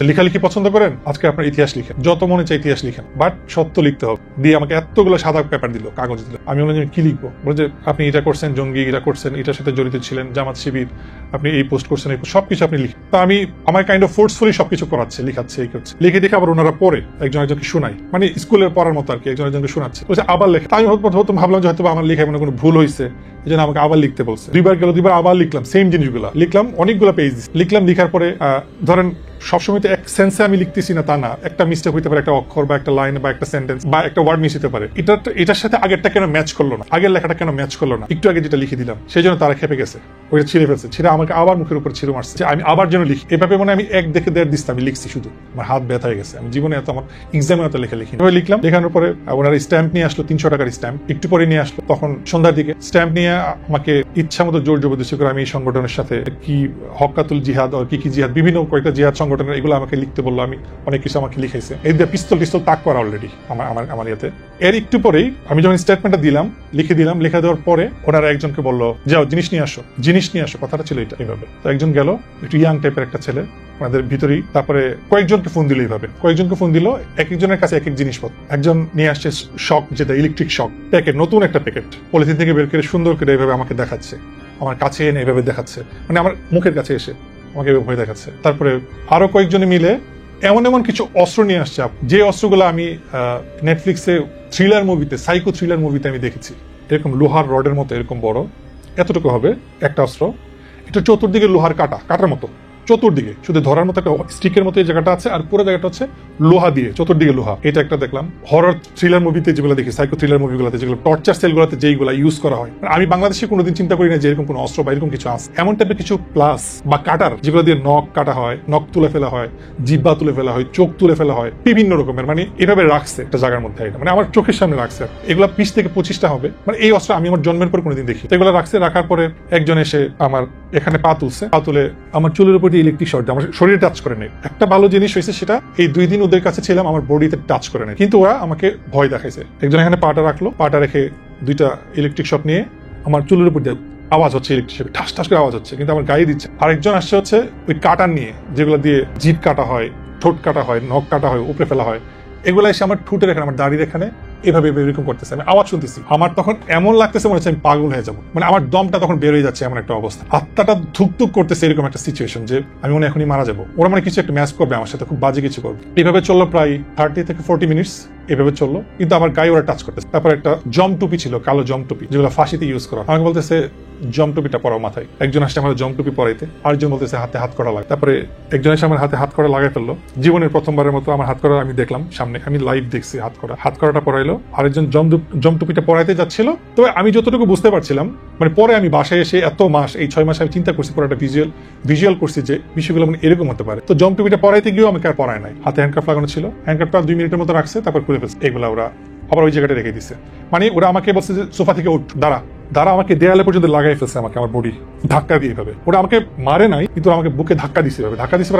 লেখালেখি পছন্দ করেন, আজকে আপনার ইতিহাস লিখেন, যত মনে চাই ইতিহাস লিখেন, বাট সত্য লিখতে হবে। দিয়ে আমাকে এতগুলো সাদা পেপার দিল, কাগজ দিল। আমি বললাম যে কি লিখবো? বলে যে আপনি এটা করছেন জঙ্গি, এটা করছেন, এটার সাথে জড়িত ছিলেন, জামাত শিবির, আপনি এই পোস্ট করছেন, এই সবকিছু আপনি লিখেন। তো আমি আমার কাইন্ড অফ ফোর্সফুলি সবকিছু করাচ্ছে, লিখাচ্ছে, এই করছে। লিখে দেখে আবার ওনারা পড়ে, একজন একজনকে শোনায়, মানে স্কুলের পড়ার মতো আর কি, একজন একজনকে শোনাচ্ছে। বলছে আবার লেখে। আমি প্রথম ভাবলাম যে হয়তো আমার লেখায় কোনো ভুল হয়েছে, এই জন্য আমাকে আবার লিখতে বলছে। 2বার গেল, 2বার আবার লিখলাম, সেম জিনিসগুলো লিখলাম, অনেকগুলো পেজ লিখলাম। লিখার পরে ধরেন সবসময় তো এক সেন্সে আমি লিখতেছি না তা না, একটা মিস্টেক হইতে পারে, একটা অক্ষর বা একটা লাইন বা একটা সেন্টেন্স বা একটা ওয়ার্ড মিস হতে পারে। এটার সাথে আগেরটা কেন ম্যাচ করলো না, আগের লেখাটা কেন ম্যাচ করলো না, একটু আগে যেটা লিখে দিলাম, সেই জন্য তারা খেপে গেছে, ওইটা ছিঁড়ে ফেলছে, ছিঁড়ে আমাকে আবার মুখের উপর ছিঁড়ে মারছে যে আমি আবার যেন লিখি। এভাবে মানে আমি 1 দেখে 1.5 দিস্তা আমি লিখছি, শুধু আমার হাত ব্যথা হয়ে গেছে। আমি জীবনে এত, আমার এক্সামে এত লেখা লিখি। লিখলাম, লেখানোর পরে ওনারা স্ট্যাম্প নিয়ে আসলো, 300 টাকার স্ট্যাম্প, একটু পরে নিয়ে আসলো। তখন সন্ধ্যার দিকে স্ট্যাম্প নিয়ে আমাকে ইচ্ছা মতো জোর জবরদস্তি করে আমি এই সংগঠনের সাথে কি হক্কাতুল জিহাদ, কি জিহাদ, বিভিন্ন কয়েকটা জিহাদ সংগঠনের, এগুলো আমাকে লিখতে বললো। আমি অনেক কিছু আমাকে লিখাইছে, এই দিয়ে পিস্তল তাক করা অলরেডি আমার ইয়াতে। এর একটু পরেই আমি যখন স্টেটমেন্টটা দিলাম, লিখে দিলাম, লিখে দেওয়ার পরে ওনারা একজনকে বললো যাও জিনিস নিয়ে আসো, কথাটা ছিল এটা এইভাবে। তো একজন গেল, একটু ইয়াং টাইপের একটা ছেলে আমাদের ভিতরেই। তারপরে কয়েকজনকে ফোন দিল, এইভাবে কয়েকজনকে ফোন দিল, এক একজনের কাছে এক এক জিনিসপত্র। একজন নিয়ে আসছে শক, যেটা ইলেকট্রিক শক প্যাকেট, নতুন একটা প্যাকেট, পলিথিন থেকে বের করে সুন্দর করে এইভাবে আমাকে দেখাচ্ছে, আমার কাছে এনে এইভাবে দেখাচ্ছে, মানে আমার মুখের কাছে এসে আমাকে ভয় দেখাচ্ছে। তারপরে আরো কয়েকজনে মিলে এমন কিছু অস্ত্র নিয়ে আসছে, যে অস্ত্রগুলো আমি নেটফ্লিক্সে থ্রিলার মুভিতে, সাইকো থ্রিলার মুভিতে আমি দেখেছি। এরকম লোহার রডের মতো, এরকম বড়, এতটুকু হবে একটা অস্ত্র। এটা চতুর্দিকে লোহার কাটার মতো, চতুর্দিকে শুধু ধরার মতো একটা স্টিকের মতো এই জায়গাটা আছে, আর পুরো জায়গাটা হচ্ছে লোহা দিয়ে, চতুর্দিকে লোহা। এটা একটা দেখলাম। হরর থ্রিলার মুভিতে যেগুলো দেখি, সাইকো থ্রিলার মুভিগুলোতে যেগুলো টর্চার সেলগুলোতে যেইগুলো ইউজ করা হয়, আমি বাংলাদেশে কোনোদিন চিন্তা করি না যে এরকম কোনো অস্ত্র বা এরকম কিছু আছে। এমন টাইপের কিছু প্লাস বা কাটার, যেগুলো দিয়ে নখ কাটা হয়, নখ তুলে ফেলা হয়, জিহ্বা তুলে ফেলা হয়, চোখ তুলে ফেলা হয়, বিভিন্ন রকমের, মানে এভাবে রাখছে একটা জায়গার মধ্যে, এটা মানে আমার চোখের সামনে রাখছে। এগুলো 20 থেকে 25টা হবে, মানে এই অস্ত্র আমি আমার জন্মের পর কোনোদিন দেখি। এগুলো রাখছে, রাখার পরে একজন এসে আমার এখানে পা তুলছে, পা তুলে আমার চুলের উপর দিয়ে ইলেকট্রিক শর্ট, আমার শরীরে টাচ করে নেই। একটা ভালো জিনিস হয়েছে, সেটা এই 2 দিন ওদের কাছে ছিলাম, আমার বডিতে টাচ করে নেই, কিন্তু ওরা আমাকে ভয় দেখাইছে। একজন এখানে পাটা রাখলো, পাটা রেখে 2টা ইলেকট্রিক শক নিয়ে আমার চুলের উপর দিয়ে আওয়াজ হচ্ছে, ইলেকট্রিক শক ঠাস ঠাস করে আওয়াজ হচ্ছে, কিন্তু আমার গায়ে দিচ্ছে। আরেকজন আসছে হচ্ছে ওই কাটার নিয়ে, যেগুলো দিয়ে জিভ কাটা হয়, ঠোঁট কাটা হয়, নখ কাটা হয়, উপরে ফেলা হয়, এগুলো এসে আমার ঠোঁটের এখানে, আমার দাড়ির এখানে এভাবে এরকম করতেছে। আমি আওয়াজ শুনতেছি, আমার তখন এমন লাগতেছে মনে হচ্ছে আমি পাগল হয়ে যাবো, মানে আমার দমটা তখন বের হয়ে যাচ্ছে, এমন একটা অবস্থা, আত্মাটা ধুকধুক করতেছে, এরকম একটা সিচুয়েশন যে আমি মনে এখনই মারা যাবো। ওরা মানে কিছু একটা ম্যাচ করবে আমার সাথে, খুব বাজে কিছু করবে। এইভাবে চললো প্রায় 30 থেকে 40 মিনিটস, এভাবে চললো, কিন্তু আমার গায়ে ওরা টাচ করতেছে। তারপর একটা জম টুপি ছিল, কালো জম টুপি, যেগুলো ফাঁসিতে ইউজ করা, আমাকে বলতেছে জম টুপিটা পরাও মাথায়। একজন আসছে আমার জম টুপি পরাইতে, আরেকজন বলতেছে হাতে হাত করা লাগে। তারপরে একজন এসে আমার হাতে হাত করা লাগাই ফেললো। জীবনের প্রথমবারের মতো আমার হাত করা আমি দেখলাম সামনে, আমি লাইভ দেখছি হাত করাটা পরাইলো। আরেকজন জম টুপিটা পরাইতে যাচ্ছিল। তবে আমি যতটুকু বুঝতে পারছিলাম, মানে পরে আমি বাসায় এসে এত মাস, এই 6 মাস আমি চিন্তা করছি, পরে একটা ভিজুয়াল করছি যে বিষয়গুলো মানে এরকম হতে পারে। তো জম টুপিটা পরাইতে গিয়েও আমাকে আর পরায় নাই, হাতে হ্যান্ডকাফ লাগানো ছিল, হ্যান্ডকাফটা 2 মিনিটের মতো রাখছে, তারপর খুলে ফেলছে। এগুলা ওরা আবার ওই জায়গাটা রেখে দিচ্ছে, মানে ওরা আমাকে বলছে যে সোফা থেকে উঠ, দাঁড়া, আমাকে দেয়ালে পর্যন্ত লাগাই ফেলছে, আমাকে আমার বডি ধাক্কা দিয়ে এভাবে। ওরা আমাকে মারে নাই, কিন্তু আমাকে বুকে ধাক্কা দিছে,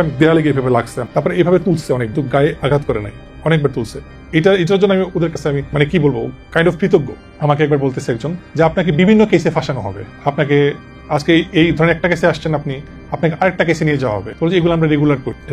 আমি দেয়ালে গিয়ে এভাবে লাগছে। তারপরে এভাবে তুলছে, অনেক দূর, গায়ে আঘাত করে নাই, অনেকবার তুলছে। এটার জন্য আমি ওদের কাছে, আমি মানে কি বলবো, কাইন্ড অফ কৃতজ্ঞ। আমাকে একবার বলতেছে একজন যে আপনাকে বিভিন্ন কেসে ফাঁসানো হবে, আপনাকে আজকে এই ধরনের একটা কেসে আসছেন, আপনি আপনাকে আরেকটা কেসে নিয়ে যাওয়া হবে। বলছে এগুলো আমরা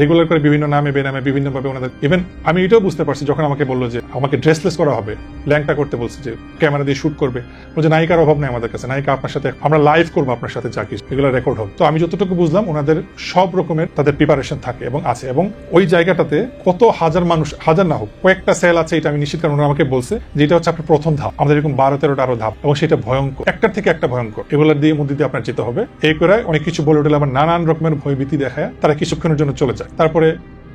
রেগুলার করে বিভিন্ন নামে বেনামে বিভিন্নভাবে ওনাদের, ইভেন আমি এটাও বুঝতে পারছি যখন আমাকে বললো যে আমাকে ড্রেসলেস করা হবে, ল্যাংটা করতে বলছে, যে ক্যামেরা দিয়ে শুট করবে, বলছে নায়িকার অভাব নেই আমাদের কাছে, নায়িকা আপনার সাথে আমরা লাইভ করবো, আপনার সাথে যা কিছু এগুলো রেকর্ড হবে। তো আমি যতটুকু বুঝলাম ওনাদের সব রকমের তাদের প্রিপারেশন থাকে এবং আছে, এবং ওই জায়গাটাতে কত হাজার মানুষ, হাজার না হোক কয়েকটা সেল আছে, এটা আমি নিশ্চিত, কারণ ওনারা আমাকে বলছে যে এটা হচ্ছে আপনার প্রথম ধাপ, আমাদের এরকম 12-13টা আরো ধাপ, এবং সেটা ভয়ঙ্কর, একটার থেকে একটা ভয়ঙ্কর, এগুলোর দিয়ে মধ্যে দিয়ে আপনার যেতে হবে। এই করে অনেক কিছু বলে উঠলে আমার নানান রকমের ভয়ভীতি দেখায় তারা কিছুক্ষণের জন্য চলে যায়। তারপরে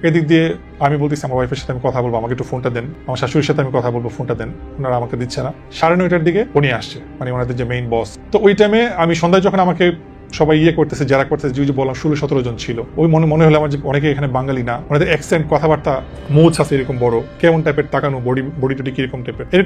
এদিক দিয়ে আমি বলতেছি আমার ওয়াইফের সাথে আমি কথা বলবো, আমাকে একটু ফোনটা দেন, আমার শাশুড়ির সাথে আমি কথা বলবো, ফোনটা দেন, ওনারা আমাকে দিচ্ছে না। 9:30টার দিকে উনি আসছে, মানে ওনাদের যে মেইন বস। তো ওই টাইমে আমি সন্ধ্যায় যখন আমাকে সবাই করতেছে, যারা করতেছে, যে বললাম 16-17 জন ছিল, ওই মনে হলো আমার যে অনেকে এখানে বাঙালি না, ওনাদের অ্যাকসেন্ট, কথাবার্তা, মুছ আছে এরকম বড়, কেমন টাইপের তাকানো, বডি টডি কিরকম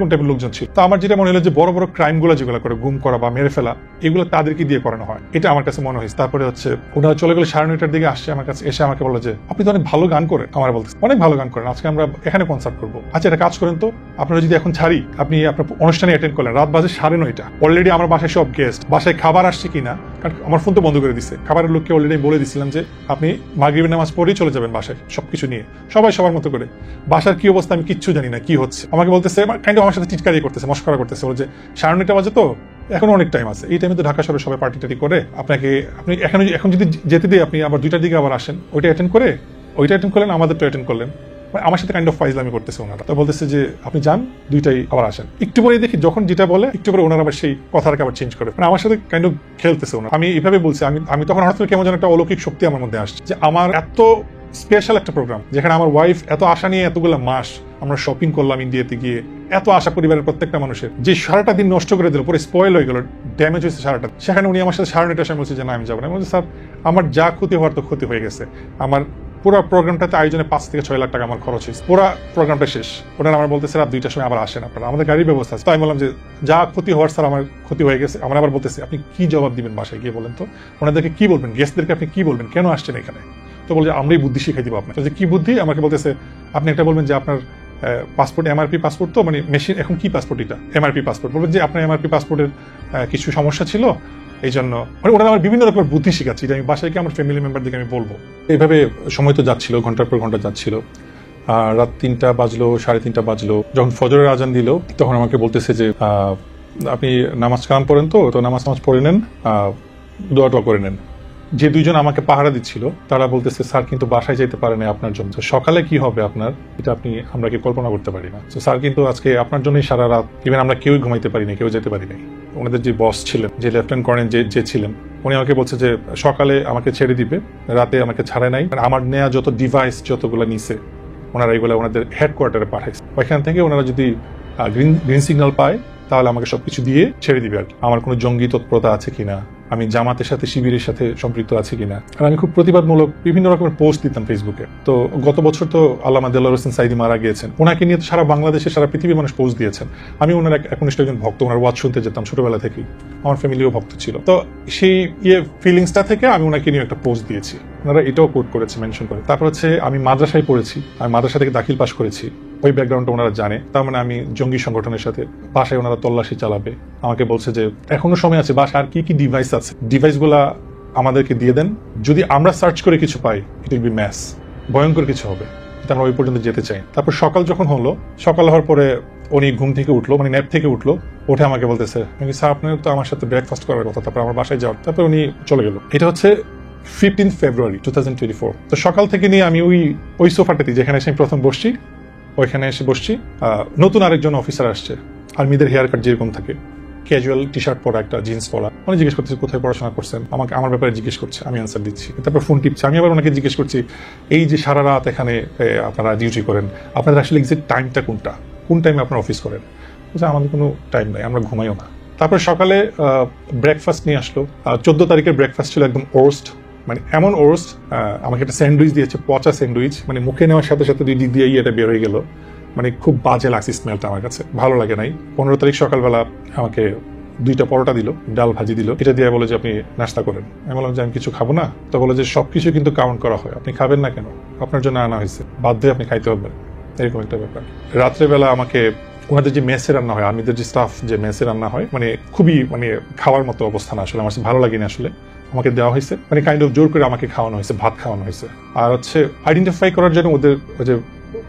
টাইপের লোকজন ছিল। তো আমার যেটা মনে হলো যে বড় বড় ক্রাইম গুলো যেগুলো করে, গুম করা বা মেরে ফেলা, এগুলো তাদেরকে দিয়ে করানো হয়, এটা আমার কাছে মনে হয়েছে। তারপরে হচ্ছে ওনারা চলে গেলে 9:30টার দিকে আসছে আমার কাছে, এসে আমাকে বললো যে আপনি তো অনেক ভালো গান করেন। আমার বলতেছে অনেক ভালো গান করেন, আজকে আমরা এখানে কনসার্ট করবো। আচ্ছা একটা কাজ করেন তো, আপনারা যদি এখন ছাড়ি, আপনি আপনার অনুষ্ঠানে অ্যাটেন্ড করলেন, রাত বাজে 9:30, অলরেডি আমার বাসায় সব গেস্ট, বাসায় খাবার আসছে কিনা, কারণ আমার ফোন তো বন্ধ করে দিচ্ছে, খাবারের লোককে অলরেডি বলে দিছিলাম যে আপনি মাগরিবের নামাজ পড়েই চলে যাবেন বাসায়, সবকিছু নিয়ে, সবাই সবার মতো করে। বাসার কি অবস্থা আমি কিচ্ছু জানি না, কি হচ্ছে আমাকে বলতেছে, কাইন্ড আমার সাথে টিটকারি করতেছে, মস্করা করতেছে, বলে যে 9:30 বাজে তো এখন অনেক টাইম আছে, এই টাইমে তো ঢাকা শহরে সবাই পার্টি টাটি করে, আপনি এখন যদি যেতে দিয়ে আপনি আবার 2টার দিকে আবার আসেন, ওইটা অ্যাটেন্ড করলেন, আমাদের তো অ্যাটেন্ড করলেন, আমার সাথে কাইন্ড অফ ফাইজলামি করতেছে ওনারা। তো বলতেছে যে আপনি যান, 2টায় আবার আসেন। একটু পরে দেখি যখন যেটা বলে একটু পরে ওনারা আবার সেই কথাটাকে আবার চেঞ্জ করে, মানে আমার সাথে কাইন্ড অফ খেলতেছে ওনারা। আমি এইভাবে বলছি, আমি তখন হঠাৎ করে কেমন যেন একটা অলৌকিক শক্তি আমার মধ্যে আসছে, যে আমার এত স্পেশাল একটা প্রোগ্রাম, যেখানে আমার ওয়াইফ এত আশা নিয়ে এতগুলো মাস আমরা শপিং করলাম ইন্ডিয়াতে গিয়ে, এত আশা পরিবারের প্রত্যেকটা মানুষের, যে সারাটা দিন নষ্ট করে দিল, পরে স্পয়েল হয়ে গেল, ড্যামেজ হয়েছে সারাটা, সেখানে উনি আমার সাথে 9:30টার সময় বলছে যে না আমি যাবো না। আমি বলছি স্যার আমার যা ক্ষতি হওয়ার তো ক্ষতি হয়ে গেছে, আমার পুরো প্রোগ্রামটাতে আয়োজনে 5 থেকে 6 লাখ টাকা আমার খরচ হয়েছে, পুরো প্রোগ্রামটা শেষ। ওনারা আমার বলতেছে রাত 2টার সময় আবার আসেন আপনারা, আমাদের গাড়ির ব্যবস্থা আছে। তো আমি বললাম যে যা ক্ষতি হওয়ার স্যার আমার ক্ষতি হয়ে গেছে। আমার আবার বলতেছে আপনি কি জবাব দিবেন বাসায় গিয়ে, বলেন তো ওনাদেরকে কি বলবেন, গেস্টদেরকে আপনি কি বলবেন, কেন আসছেন এখানে? তো বলছে আমরাই বুদ্ধি শিখাই দিব আপনার। যে কি বুদ্ধি? আমাকে বলতেছে আপনি একটা বলবেন যে আপনার পাসপোর্ট এমআরপি পাসপোর্ট, তো মানে মেশিন এখন কি পাসপোর্ট, এটা এমআরপি পাসপোর্ট, বলবেন যে আপনার এমআরপি পাসপোর্টের কিছু সমস্যা ছিল, এই জন্য ওরা আমার বিভিন্ন রকমের বুদ্ধি শিখাচ্ছি, যে আমি বাসায় কি আমার ফ্যামিলি মেম্বারদেরকে আমি বলবো। এইভাবে সময় তো যাচ্ছিল, ঘন্টার পর ঘন্টা যাচ্ছিল। রাত 3টা বাজলো, 3:30 বাজলো, যখন ফজরের আজান দিল তখন আমাকে বলতেছে যে আপনি নামাজ কালাম পড়েন, তো নামাজ পড়ে নেন, দোয়া টোয়া করে নেন। যে 2জন আমাকে পাহারা দিচ্ছিল তারা বলতেছে স্যার কিন্তু বাসায় যেতে পারে না আপনার জন্য, সকালে কি হবে আপনার, এটা আমরা কি কল্পনা করতে পারি না। তো স্যার কিন্তু আজকে আপনার জন্যই সারা রাত, ইভেন আমরা কেউই ঘুমাইতে পারি না, কেউ যেতে পারি নাই। ওনাদের যে বস ছিলেন, যে লেফটেন্যান্ট কর্নেল যে ছিলেন, উনি আমাকে বলছে যে সকালে আমাকে ছেড়ে দিবে, রাতে আমাকে ছাড়ে নাই, আমার নেয়া যত ডিভাইস যতগুলো নিছে ওনারা এগুলো ওনাদের হেডকোয়ার্টারে পাঠাইছে, ওইখান থেকে ওনারা যদি গ্রিন সিগন্যাল পায় তাহলে আমাকে সবকিছু দিয়ে ছেড়ে দিবে। আর আমার কোনো জঙ্গি তৎপরতা আছে কিনা, আমি জামাতের সাথে শিবিরের সাথে সম্পৃক্ত আছে কিনা। আর আমি খুব প্রতিবাদমূলক বিভিন্ন রকমের পোস্ট দিতাম ফেসবুকে। তো গত বছর তো আল্লামা দেলোয়ার হোসেন সাইদি মারা গিয়েছেন, ওনাকে নিয়ে তো সারা বাংলাদেশে সারা পৃথিবীর মানুষ পোস্ট দিয়েছেন। আমি ওনার একনিষ্ঠ একজন ভক্ত, ওনার ওয়াজ শুনতে যেতাম ছোটবেলা থেকেই, আমার ফ্যামিলিও ভক্ত ছিল। তো সেই ফিলিংসটা থেকে আমি ওনাকে নিয়ে একটা পোস্ট দিয়েছি, ওনারা এটাও কোট করেছে, মেনশন করে। তারপর হচ্ছে আমি মাদ্রাসায় পড়েছি, আমি মাদ্রাসা থেকে দাখিল পাশ করেছি, ওই ব্যাকগ্রাউন্ডটা ওনারা জানে। তার মানে আমি জঙ্গি সংগঠনের সাথে, বাসায় ওনারা তল্লাশি চালাবে, আমাকে বলছে যে এখনো সময় আছে, বাসায় আর কি কি ডিভাইস আছে ডিভাইসগুলা আমাদেরকে দিয়ে দেন, যদি আমরা সার্চ করে কিছু পাই ইট উইল বি ম্যাস, ভয়ঙ্কর কিছু হবে, এটা আমরা ওই পর্যন্ত যেতে চাই। তারপর সকাল যখন হলো, সকাল হওয়ার পরে উনি ঘুম থেকে উঠলো, মানে ন্যাপ থেকে উঠলো, উঠে আমাকে বলতেছে স্যার আপনার তো আমার সাথে ব্রেকফাস্ট করার কথা, তারপর আমার বাসায় যাওয়ার। তারপর উনি চলে গেল। এটা হচ্ছে 15 ফেব্রুয়ারি 2024। তো সকাল থেকে নিয়ে আমি ওই সোফাটাতে যেখানে এসে আমি প্রথম বসছি, ওইখানে এসে বসছি। নতুন আরেকজন অফিসার আসছে, আর্মিদের হেয়ার কাট যেরকম থাকে, ক্যাজুয়াল টি শার্ট পরা, একটা জিন্স পরা, উনি জিজ্ঞেস করতেছে কোথায় পড়াশোনা করছেন, আমার ব্যাপারে জিজ্ঞেস করছে, আমি আনসার দিচ্ছি। তারপর ফোন টিপছে, আমি আবার ওনাকে জিজ্ঞেস করছি এই যে সারা রাত এখানে আপনারা ডিউটি করেন, আপনাদের আসলে এক্সাক্ট টাইমটা কোনটা, কোন টাইমে আপনারা অফিস করেন? আমাদের কোনো টাইম নাই, আমরা ঘুমাইও না। তারপর সকালে ব্রেকফাস্ট নিয়ে আসলো। 14 তারিখের ব্রেকফাস্ট ছিল একদম ওরস্ট, মানে এমন ওরস্ট, আমাকে একটা স্যান্ডউইচ দিয়েছে, পচা স্যান্ডউইচ, মানে মুখে নেওয়ার সাথে সাথে 2 দিক দিয়ে এটা বের হয়ে গেল, মানে খুব বাজে লাগছে স্মেলটা, আমার কাছে ভালো লাগে নাই। 15 তারিখ সকালবেলা আমাকে 2টা পরোটা দিল, ডাল ভাজি দিল, এটা দিয়ে বলে যে আপনি নাস্তা করেন। আমি বললাম যে আমি কিছু খাবো না। তো বলে যে সবকিছু কিন্তু কাউন্ট করা হয়, আপনি খাবেন না কেন, আপনার জন্য আনা হয়েছে, বাধ্য আপনি খাইতে হবে, এরকম একটা ব্যাপার। রাত্রেবেলা আমাকে ওনাদের যে মেসে রান্না হয়, আর্মিদের যে স্টাফ যে মেসে রান্না হয়, মানে খুবই মানে খাওয়ার মতো অবস্থা না, আসলে আমার ভালো লাগেনি। আসলে আমাকে দেওয়া হয়েছে মানে কাইন্ড অফ জোর করে আমাকে খাওয়ানো হয়েছে, ভাত খাওয়ানো হয়েছে। আর হচ্ছে আইডেন্টিফাই করার জন্য ওদের যে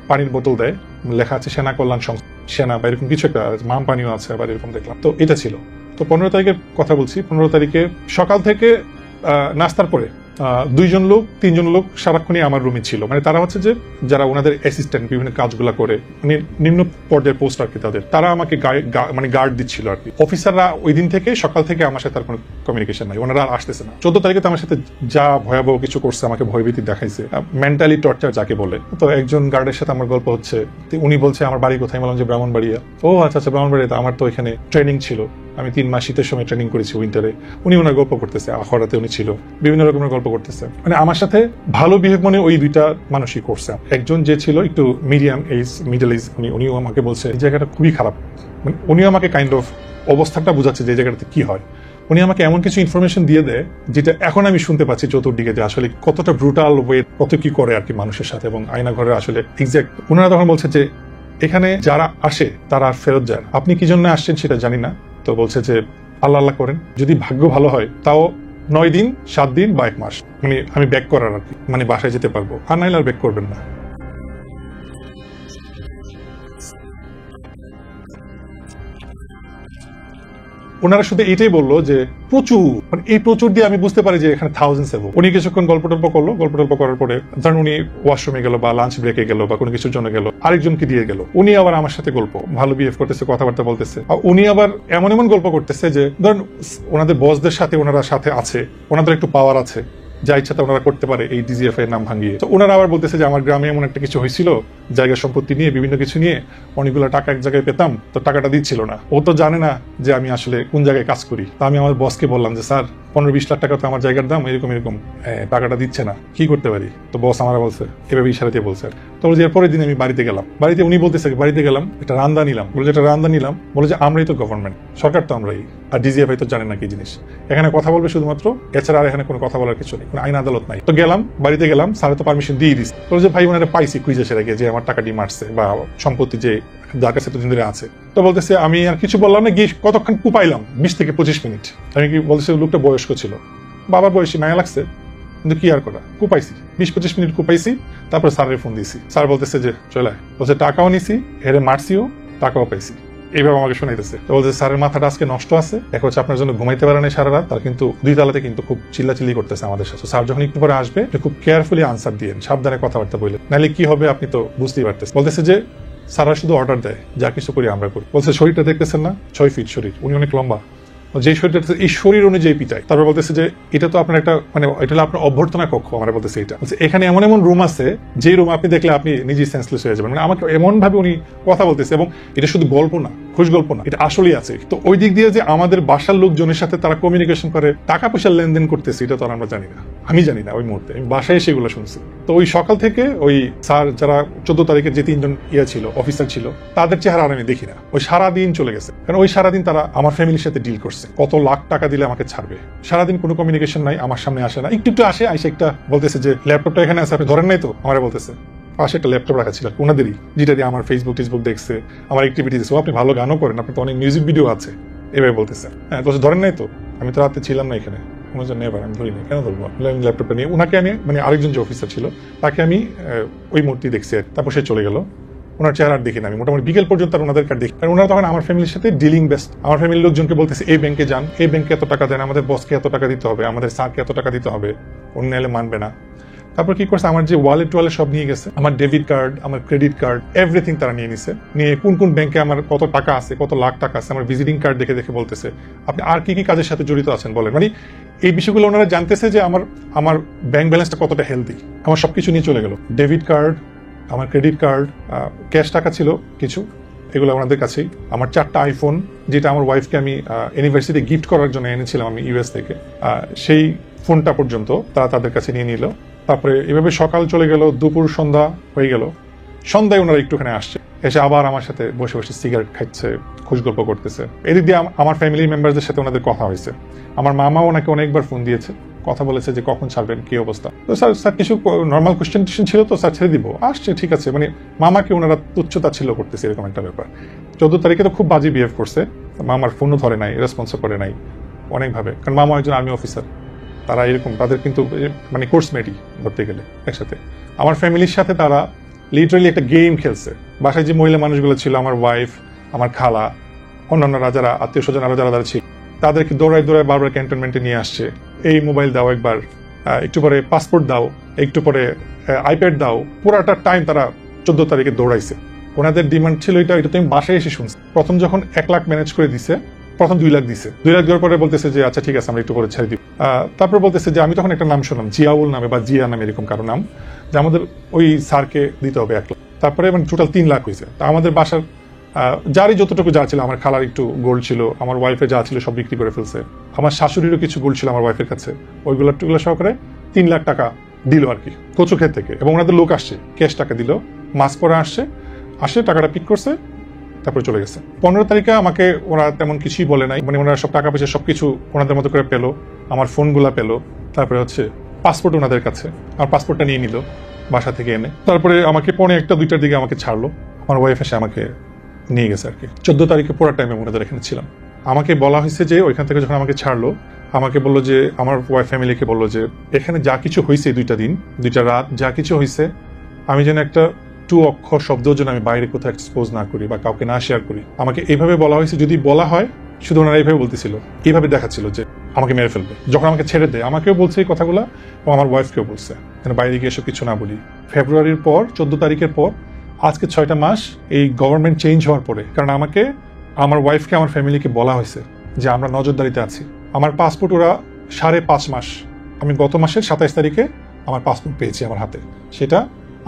পানির বোতল দেয়, লেখা আছে সেনা কল্যাণ সংস্থা, সেনা বা এরকম কিছু একটা, মাম পানিও আছে আবার এরকম দেখলাম। তো এটা ছিল। তো 15 তারিখের কথা বলছি। 15 তারিখে সকাল থেকে নাস্তার পরে 2জন লোক 3জন লোক সারাক্ষণই আমার রুমে ছিল। মানে তারা হচ্ছে যে যারা ওনাদের অ্যাসিস্ট্যান্ট বিভিন্ন কাজগুলো করে, মানে নিম্ন পর্যায়ের পোস্ট আর কি তাদের, তারা আমাকে মানে গার্ড দিচ্ছিল আর কি। অফিসাররা ওই দিন থেকে সকাল থেকে আমার সাথে আর কোনো কমিউনিকেশন নাই, ওনারা আর আসতেছে না। 14 তারিখে তো আমার সাথে যা ভয়াবহ কিছু করছে, আমাকে ভয়ভীতি দেখাইছে, মেন্টালি টর্চার যাকে বলে। তো একজন গার্ডের সাথে আমার গল্প হচ্ছে, উনি বলছে আমার বাড়ি কোথায়, বললাম যে ব্রাহ্মণবাড়িয়া। ও আচ্ছা আচ্ছা, ব্রাহ্মণবাড়িয়া, আমার তো এখানে ট্রেনিং ছিল, আমি 3 মাস শীতের সময় ট্রেনিং করেছি উইন্টারে। উনি ওনার গল্প করতেছে, আখড়াতে উনি ছিল, বিভিন্ন রকমের গল্প করতেছে। মানে আমার সাথে ভালো বিহেভ মানে ওই 2টা মানুষই করছে। একজন যে ছিল একটু মিডিয়াম এজ, মিডল এজ, উনিও আমাকে বলছে এই জায়গাটা খুবই খারাপ। মানে উনিও আমাকে কাইন্ড অফ অবস্থাটা বুঝাচ্ছে যে এই জায়গাটাতে কি হয়। উনি আমাকে এমন কিছু ইনফরমেশন দিয়ে দেয় যেটা এখন আমি শুনতে পাচ্ছি চতুর্দিকে, যে আসলে কতটা ব্রুটাল ওয়ে, কত কি করে আর কি মানুষের সাথে, এবং আয়না ঘরে আসলে এক্সাক্ট। ওনারা তখন বলছে যে এখানে যারা আসে তারা আর ফেরত যায় না, আপনি কি জন্য আসছেন সেটা জানি না। তো বলছে যে আল্লাহ আল্লাহ করেন, যদি ভাগ্য ভালো হয় তাও 9 দিন 7 দিন বা 1 মাস মানে আমি ব্যাক করার আর কি, মানে বাসায় যেতে পারবো, আর নাইলে আর ব্যাক করবেন না। ওনারা শুধু এটাই বললো যে প্রচুর, মানে এই প্রচুর দিয়ে আমি বুঝতে পারি যে এখানে থাউজেন্ডস এবং। উনি কিছুক্ষণ গল্প টল্প করলো, গল্প টল্প করার পরে ধরেন উনি ওয়াশরুমে গেল বা লাঞ্চ ব্রেকে গেল বা কোনো কিছুর জন্য গেল, আরেকজনকে দিয়ে গেল। উনি আবার আমার সাথে গল্প ভালো বিহেভ করতেছে, কথাবার্তা বলতেছে। আর উনি আবার এমন এমন গল্প করতেছে যে ধরেন ওনাদের বসদের সাথে ওনারা সাথে আছে, ওনাদের একটু পাওয়ার আছে, যা ইচ্ছা ওনারা করতে পারে এই ডিজিএফআই এর নাম ভাঙিয়ে। তো ওনারা আবার বলতেছে যে আমার গ্রামে এমন একটা কিছু হয়েছিল, জায়গা সম্পত্তি নিয়ে বিভিন্ন কিছু নিয়ে অনেকগুলো টাকা এক জায়গায় পেতাম, তো টাকাটা দিচ্ছিল না। ও তো জানে না যে আমি আসলে কোন জায়গায় কাজ করি। তো আমি আমার বসকে বললাম যে স্যার 15-20 লাখ টাকা তো আমার জায়গার দাম, এরকম এরকম টাকাটা দিচ্ছে না, কি করতে পারি? তো বস আমার বলছে, এভাবে ইশারাতে বলছে। তো বলে যে এরপরের দিন আমি বাড়িতে গেলাম, বাড়িতে উনি বলতেছে বাড়িতে গেলাম, একটা রান্দা নিলাম, বলে যে একটা রান্দা নিলাম, বলে যে আমরাই তো গভর্নমেন্ট, সরকার তো আমরাই, আর ডিজিএফআই তো জানে না কি জিনিস, এখানে কথা বলবে শুধুমাত্র, এছাড়া আর এখানে কোনো কথা বলার কিছু নেই, কোনো আইন আদালত নাই। তো গেলাম, বাড়িতে গেলাম, স্যার তো পারমিশন দিয়ে দিস। বলে যে ভাই ওনারা পাইছি কুইজে সেরে যে আমার টাকাটি মারছে বা সম্পত্তি যে যার কাছে এতদিন ধরে আছে। তো বলতেছে আমি আর কিছু বললাম না, গিয়ে কতক্ষণ কুপাইলাম, 20 থেকে 25 মিনিট। আমি কি বলতেছে লোকটা বয়স্ক ছিল, বাবার বয়সী, মায়া লাগছে, কিন্তু কি আর করা, কুপাইছি 20-25 মিনিট কুপাইছি। তারপর স্যারের ফোন দিয়েছি, স্যার বলতেছে যে চলে, বলছে টাকাও নিছি, হেরে মারছিও, টাকাও পাইছি, এইভাবে আমাকে শোনাইতেছে। তো বলছে স্যারের মাথাটা আজকে নষ্ট আছে, এক হচ্ছে আপনার জন্য ঘুমাইতে পারে না সারা রাত, তার কিন্তু 2 তালাতে কিন্তু খুব চিল্লাচিল্লি করতেছে আমাদের সাথে। স্যার যখন একটু পরে আসবে খুব কেয়ারফুলি আনসার দিয়ে সাবধানে কথাবার্তা বললেন, নাহলে কি হবে আপনি তো বুঝতেই পারতেছেন। বলতেছে যে স্যারা শুধু অর্ডার দেয়, যা কিছু করি আমরা করি। বলছে শরীরটা দেখতেছেন না, 6 ফিট শরীর, উনি অনেক লম্বা, যে শরীরটা এই শরীর অনুযায়ী পিটায়। তারপর বলতেছে যে এটা তো আপনার একটা মানে এটা হলো আপনার অভ্যর্থনা কক্ষ, আমরা বলতেছে এটা, এখানে এমন এমন রুম আছে যে রুম আপনি দেখলে আপনি নিজেই সেন্সলেস হয়ে যাবেন। মানে আমাকে এমন ভাবে উনি কথা বলতেছে, এবং এটা শুধু গল্প না, খুশ গল্প না, এটা আসলেই আছে। তো ওই দিক দিয়ে যে আমাদের বাসার লোকজনের সাথে তারা কমিউনিকেশন করে, টাকা পয়সার লেনদেন করতেছে, এটা তো আর আমরা জানি না, আমি জানি না ওই মুহূর্তে, আমি বাসায় সেগুলো শুনছি। তো ওই সকাল থেকে ওই স্যার যারা 14 তারিখে যে 3জন ছিল অফিসার ছিল, তাদের চেহারা আর আমি দেখি না। ওই সারাদিন চলে গেছে, কারণ ওই সারাদিন তারা আমার ফ্যামিলির সাথে ডিল করছে, কত লাখ টাকা দিলে আমাকে ছাড়বে। সারাদিন কোনো কমিউনিকেশন নাই, আমার সামনে আসে না, একটু একটু আসে, একটা বলতেছে যে ল্যাপটপটা এখানে আছে, আপনি ধরেন নাই তো, আমার বলতেছে পাশে একটা ল্যাপটপ রাখা ছিল ওনাদেরই, যেটা দিয়ে আমার ফেসবুক টিসবুক দেখছে, আমার অ্যাক্টিভিটি দেখছে, আপনি ভালো গানও করেন, আপনি তো অনেক মিউজিক ভিডিও আছে, এভাবে বলতেছে। হ্যাঁ তো ধরেন নাই তো, আমি তো রাতে ছিলাম না এখানে, নেবার আমি ধরি না, কেন ধরবো? ল্যাপটপটা নিয়ে ওনাকে আমি মানে আরেকজন যে অফিসার ছিল তাকে আমি ওই মূর্তি দেখছি, তারপর সে চলে গেল। ওনার চেহারা দেখি না আমি মোটামুটি বিকেল পর্যন্ত, আর ওনাদের কার্ড দেখি, কারণ ওনারা তখন আমার ফ্যামিলির সাথে ডিলিং বেস্ট। আমার ফ্যামিলির লোকজনকে বলতেছে এই ব্যাংকে যান, এই ব্যাংকে এত টাকা দেন, আমাদের বসকে এত টাকা দিতে হবে, আমাদের স্যারকে এত টাকা দিতে হবে, অন্য এলে মানবে না। তারপর কি করছে, আমার যে ওয়ালেট সব নিয়ে গেছে, আমার ডেবিট কার্ড, আমার ক্রেডিট কার্ড, এভরিথিং তারা নিয়ে নিছে। নিয়ে কোন কোন ব্যাংকে আমার কত টাকা আছে, কত লাখ টাকা আছে, আমার ভিজিটিং কার্ড দেখে দেখে বলতেছে আপনি আর কি কি কাজের সাথে জড়িত আছেন বলেন। মানে এই বিষয়গুলো ওনারা জানতেছে যে আমার ব্যাংক ব্যালেন্সটা কতটা হেলদি। আমার সবকিছু নিয়ে চলে গেল, ডেবিট কার্ড, আমার ক্রেডিট কার্ড, ক্যাশ টাকা ছিল কিছু, এগুলো ওনাদের কাছেই। আমার 4টা আইফোন, যেটা আমার ওয়াইফকে আমি ইউনিভার্সিটি গিফট করার জন্য এনেছিলাম আমি ইউএস থেকে, সেই ফোনটা পর্যন্ত তারা তাদের কাছে নিয়ে নিল। তারপরে এভাবে সকাল চলে গেল, দুপুর সন্ধ্যা হয়ে গেল। সন্ধ্যায় ওনারা একটুখানে আসছে, এসে আবার আমার সাথে বসে বসে সিগারেট খাচ্ছে, খুশ গল্প করতেছে। এদিক দিয়ে আমার ফ্যামিলি মেম্বারদের সাথে ওনাদের কথা হয়েছে। আমার মামাও ওনাকে অনেকবার ফোন দিয়েছে, কথা বলেছে যে কখন ছাড়বেন, কি অবস্থা। তো স্যার কিছু নর্মাল কোয়েশ্চেন ছিল, তো স্যার ছেড়ে দিব, আসছে ঠিক আছে। মানে মামাকে ওনারা তুচ্ছতা ছিল করতেছে, এরকম একটা ব্যাপার। 14 তারিখে তো খুব বাজে বিহেভ করছে, মামার ফোনও ধরে নাই, রেসপন্সও করে নাই অনেকভাবে, কারণ মামা একজন আর্মি অফিসার, তারা এরকম, তাদের কিন্তু মানে কোর্সমেটই ধরতে গেলে একসাথে। আমার ফ্যামিলির সাথে তারা লিটারালি একটা গেম খেলছে। বাসায় যে মহিলা মানুষগুলো ছিল, আমার ওয়াইফ, আমার খালা, অন্যান্যরা যারা আত্মীয় স্বজন আরো যারা ছিল, তাদেরকে দৌড়ায় বারবার ক্যান্টনমেন্টে নিয়ে আসছে। এই মোবাইল দাও একবার, একটু পরে পাসপোর্ট দাও, একটু পরে আইপ্যাড দাও, পুরাটা টাইম তারা 14 তারিখে দৌড়াইছে। ওনাদের ডিমান্ড ছিল এটা তুমি বাসায় এসে শুনছি। প্রথম যখন 1 লাখ ম্যানেজ করে দিছে, প্রথম 2 লাখ দিছে, 2 লাখ দেওয়ার পরে বলতেছে যে আচ্ছা ঠিক আছে আমরা একটু করে ছেড়ে দিব। তারপর বলতেছে যে আমি তখন একটা নাম শুনলাম জিয়াউল নামে বা জিয়া নামে এরকম কারো নাম, যে আমাদের ওই স্যারকে দিতে হবে 1 লাখ। তারপরে মানে টোটাল 3 লাখ হয়েছে। তা আমাদের বাসার যারই যতটুকু যা ছিল, আমার খালার একটু গোল্ড ছিল, আমার ওয়াইফের যা ছিল সব বিক্রি করে ফেলছে, আমার শাশুড়িরও কিছু গোল্ড ছিল আমার ওয়াইফের কাছে, ওইগুলো সহকারে 3 লাখ টাকা দিল আর কি কচুক্ষেত থেকে। এবং ওনাদের লোক আসছে, ক্যাশ টাকা দিল, মাস পরে আসে টাকাটা পিক করছে, তারপরে চলে গেছে। 15 তারিখে আমাকে ওরা তেমন কিছুই বলে নাই, মানে ওনারা সব টাকা পয়সা সবকিছু ওনাদের মতো করে পেলো, আমার ফোনগুলা পেলো, তারপরে হচ্ছে পাসপোর্ট ওনাদের কাছে, আমার পাসপোর্টটা নিয়ে নিল বাসা থেকে এনে। তারপরে আমাকে 1:45-2টার দিকে আমাকে ছাড়লো, আমার ওয়াইফ এসে আমাকে নিয়ে গেছে আর কি। 14 তারিখে পুরো টাইমে ওনাদের এখানে ছিলাম। আমাকে বলা হয়েছে যে ওইখান থেকে যখন আমাকে ছাড়লো, আমাকে বললো যে আমার ওয়াইফ ফ্যামিলিকে বললো যে এখানে যা কিছু হয়েছে 2টা দিন 2টা রাত যা কিছু হয়েছে, আমি যেন একটা 2 অক্ষর শব্দও যেন আমি বাইরে কোথাও এক্সপোজ না করি বা কাউকে না শেয়ার করি। আমাকে এইভাবে বলা হয়েছে, যদি বলা হয়, শুধু ওনারা এইভাবে বলতেছিল, এইভাবে দেখাচ্ছিল যে আমাকে মেরে ফেলবে। যখন আমাকে ছেড়ে দেয় আমাকেও বলছে এই কথাগুলো, এবং আমার ওয়াইফকেও বলছে যেন বাইরে গিয়ে এসব কিছু না বলি। ফেব্রুয়ারির পর 14 তারিখের পর আজকে 6টা মাস এই গভর্নমেন্ট চেঞ্জ হওয়ার পরে, কারণ আমাকে, আমার ওয়াইফকে, আমার ফ্যামিলিকে বলা হয়েছে যে আমরা নজরদারিতে আছি। আমার পাসপোর্ট ওরা 5.5 মাস, আমি গত মাসের 27 তারিখে আমার পাসপোর্ট পেয়েছি আমার হাতে। সেটা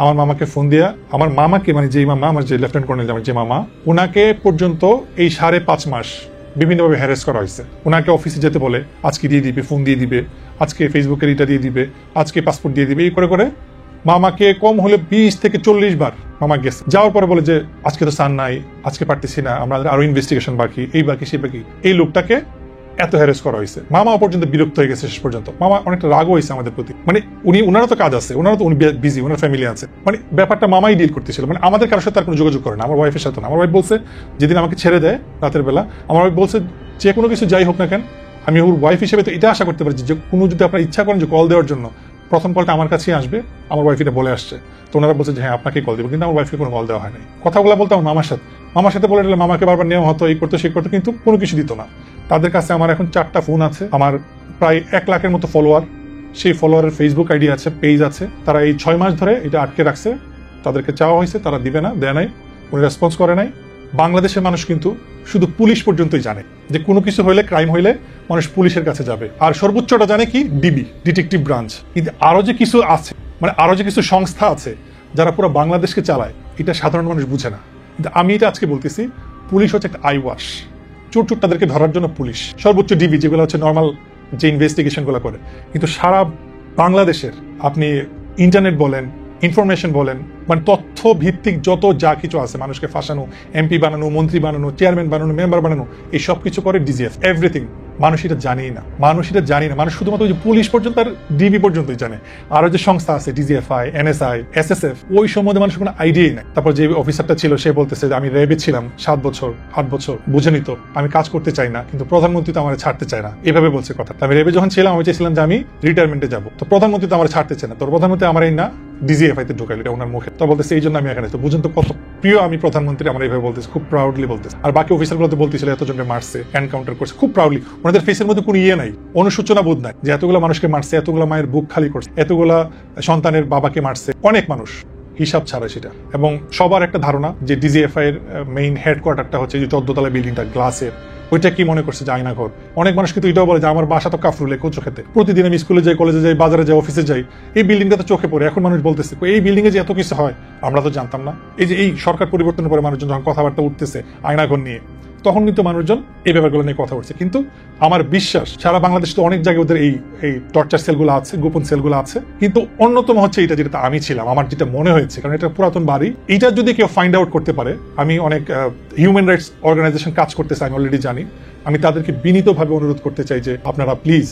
আমার মামাকে ফোন দিয়া, আমার মামাকে, মানে যেই মামা, আমার যে লেফটেন্যান্ট কর্নেল, আমার যে মামা, ওনাকে পর্যন্ত এই 5.5 মাস বিভিন্নভাবে হ্যারাস করা হয়েছে। ওনাকে অফিসে যেতে বলে, আজকে দিয়ে দিবে, ফোন দিয়ে দিবে, আজকে ফেসবুকের এটা দিয়ে দিবে, আজকে পাসপোর্ট দিয়ে দিবে, এই করে করে মামাকে কম হলে 20 থেকে 40 বার মামা গেছে। যাওয়ার পরে বলে যে আজকে তো সান নাই, আজকে পারতেছি না, আমরা আরো ইনভেস্টিগেশন বাকি, এই বাকি সেই বাকি। এই লোকটাকে এত হ্যারাস করা হয়েছে, মামা পর্যন্ত বিরক্ত হয়ে গেছে। শেষ পর্যন্ত মামা অনেকটা রাগও হয়েছে আমাদের প্রতি, মানে ওনারও তো কাজ আছে, ওনারও তো বিজি, ওনার ফ্যামিলি আছে, মানে ব্যাপারটা মামাই ডিল করতেছিল, মানে আমাদের কারোর সাথে আর কোনো যোগাযোগ করে না, আমার ওয়াইফের সাথে না। আমার ওয়াইফ বলছে যেদিন আমাকে ছেড়ে দেয় রাতের বেলা, আমার ওয়াইফ বলছে যে কোনো কিছু যাই হোক না কেন, আমি ওর ওয়াইফ হিসেবে তো এটা আশা করতে পারি যে কোনো, যদি আপনারা ইচ্ছা করেন যে কল দেওয়ার জন্য, প্রথম কলটা আমার কাছেই আসবে। আমার ওয়াইফ এটা বলে আসছে, তো ওনারা বলছে যে হ্যাঁ আপনাকেই কল দেবো, কিন্তু আমার ওয়াইফকে কোনো কল দেওয়া হয় নাই। কথাগুলো বলতো আমার মামার সাথে বলে মামাকে বারবার নেওয়া হতো, এই করতো সেই করতো, কিন্তু কোনো কিছু দিত না। তাদের কাছে আমার এখন 4টা ফোন আছে, আমার প্রায় 1 লাখের মতো ফলোয়ার, সেই ফলোয়ারের ফেসবুক আইডি আছে, পেজ আছে। তারা এই 6 মাস ধরে এটা আটকে রাখছে, তাদেরকে চাওয়া হয়েছে, তারা দিবে না, দেয় নাই, কোনো রেসপন্স করে নাই। বাংলাদেশের মানুষ কিন্তু শুধু পুলিশ পর্যন্তই জানে যে কোনো কিছু হইলে, ক্রাইম হইলে মানুষ পুলিশের কাছে যাবে, আর সর্বোচ্চটা জানে কি ডিবি, ডিটেকটিভ ব্রাঞ্চ। কিন্তু আরো যে কিছু আছে, মানে আরো যে কিছু সংস্থা আছে যারা পুরো বাংলাদেশকে চালায়, এটা সাধারণ মানুষ বুঝে না। কিন্তু আমি এটা আজকে বলতেছি, পুলিশ হচ্ছে একটা আই ওয়াশ, চোর তাদেরকে ধরার জন্য পুলিশ, সর্বোচ্চ ডিবি যেগুলো হচ্ছে নর্মাল যে ইনভেস্টিগেশন গুলো করে। কিন্তু সারা বাংলাদেশের আপনি ইন্টারনেট বলেন, ইনফরমেশন বলেন, মানে তথ্য ভিত্তিক যত যা কিছু আছে, মানুষকে ফাঁসানো, এমপি বানানো, মন্ত্রী বানানো, চেয়ারম্যান বানানো, মেম্বার বানানো, এই সব কিছু করে ডিজিএফ, এভরিথিং। মানুষ এটা জানেই না, মানুষ শুধুমাত্র ওই যে পুলিশ পর্যন্ত আর ডিবি পর্যন্তই জানে। আরো যে সংস্থা আছে ডিজিএফআই, এনএসআই, এসএসএফ, ওই সম্বন্ধে মানুষের কোনো আইডিয়াই নাই। তারপর যে অফিসারটা ছিল সে বলতেছে যে আমি র্যাবে ছিলাম 7 বছর 8 বছর, বুঝে নিত, আমি কাজ করতে চাই না, কিন্তু প্রধানমন্ত্রী তো আমার ছাড়তে চায় না, এভাবে বলছে কথা। আমি র্যাবে যখন ছিলাম আমি চেয়েছিলাম যে আমি রিটায়ারমেন্টে যাবো, তো প্রধানমন্ত্রী তো আমার ছাড়তে চায় না, তো প্রধানমন্ত্রী আমার এই না ডিজিএফআই তে ঢোকাইল, এটা ওনার মুখে। তো বলতেছে এই জন্য আমি এখানে। তো বুঝুন তো কত প্রিয় আমি প্রধানমন্ত্রী, আমার এইভাবে বলতেছে, খুব প্রাউডলি বলতেছে। আর বাকি অফিসারগুলো তো বলতেছিল এতজনকে মারছে, এনকাউন্টার করছে, খুব প্রাউডলি। ওনাদের ফেসের মধ্যে কোনো ইয়ে নাই, অনুশোচনা বোধ নাই যে এতগুলো মানুষকে মারছে, এতগুলো মায়ের বুক খালি করছে, এতগুলা সন্তানের বাবাকে মারছে, অনেক মানুষ, হিসাব ছাড়া সেটা। এবং সবার একটা ধারণা যে ডিজিএফআই এর মেইন হেডকোয়ার্টারটা হচ্ছে যে 14 তলা বিল্ডিংটা গ্লাসের, ওইটা কি মনে করছে যে আয়নাঘর। অনেক মানুষ কিন্তু এটাও বলে যে আমার বাসা তো কাফরুলে, কচু খেতে, প্রতিদিন আমি স্কুলে যাই, কলেজে যাই, বাজারে যাই, অফিসে যাই, এই বিল্ডিংটা তো চোখে পড়ে। এখন মানুষ বলতেছে এই বিল্ডিং এ যে এত কিছু হয় আমরা তো জানতাম না। এই যে এই সরকার পরিবর্তনের পরে মানুষজন যখন কথাবার্তা উঠতেছে আয়নাঘর নিয়ে, তখন কিন্তু মানুষজন এই ব্যাপারগুলো নিয়ে কথা বলছে। কিন্তু আমার বিশ্বাস সারা বাংলাদেশে তো অনেক জায়গায় ওদের এই টর্চার সেলগুলো আছে, গোপন সেলগুলো আছে, কিন্তু অন্যতম হচ্ছে এটা, যেটা আমি ছিলাম, আমার যেটা মনে হয়েছে, কারণ এটা পুরাতন বাড়ি, এটা যদি কেউ ফাইন্ড আউট করতে পারে। আমি অনেক হিউম্যান রাইটস অর্গানাইজেশন কাজ করতেছে, আমি অলরেডি জানি। আমি তাদেরকে বিনীতভাবে অনুরোধ করতে চাই যে আপনারা প্লিজ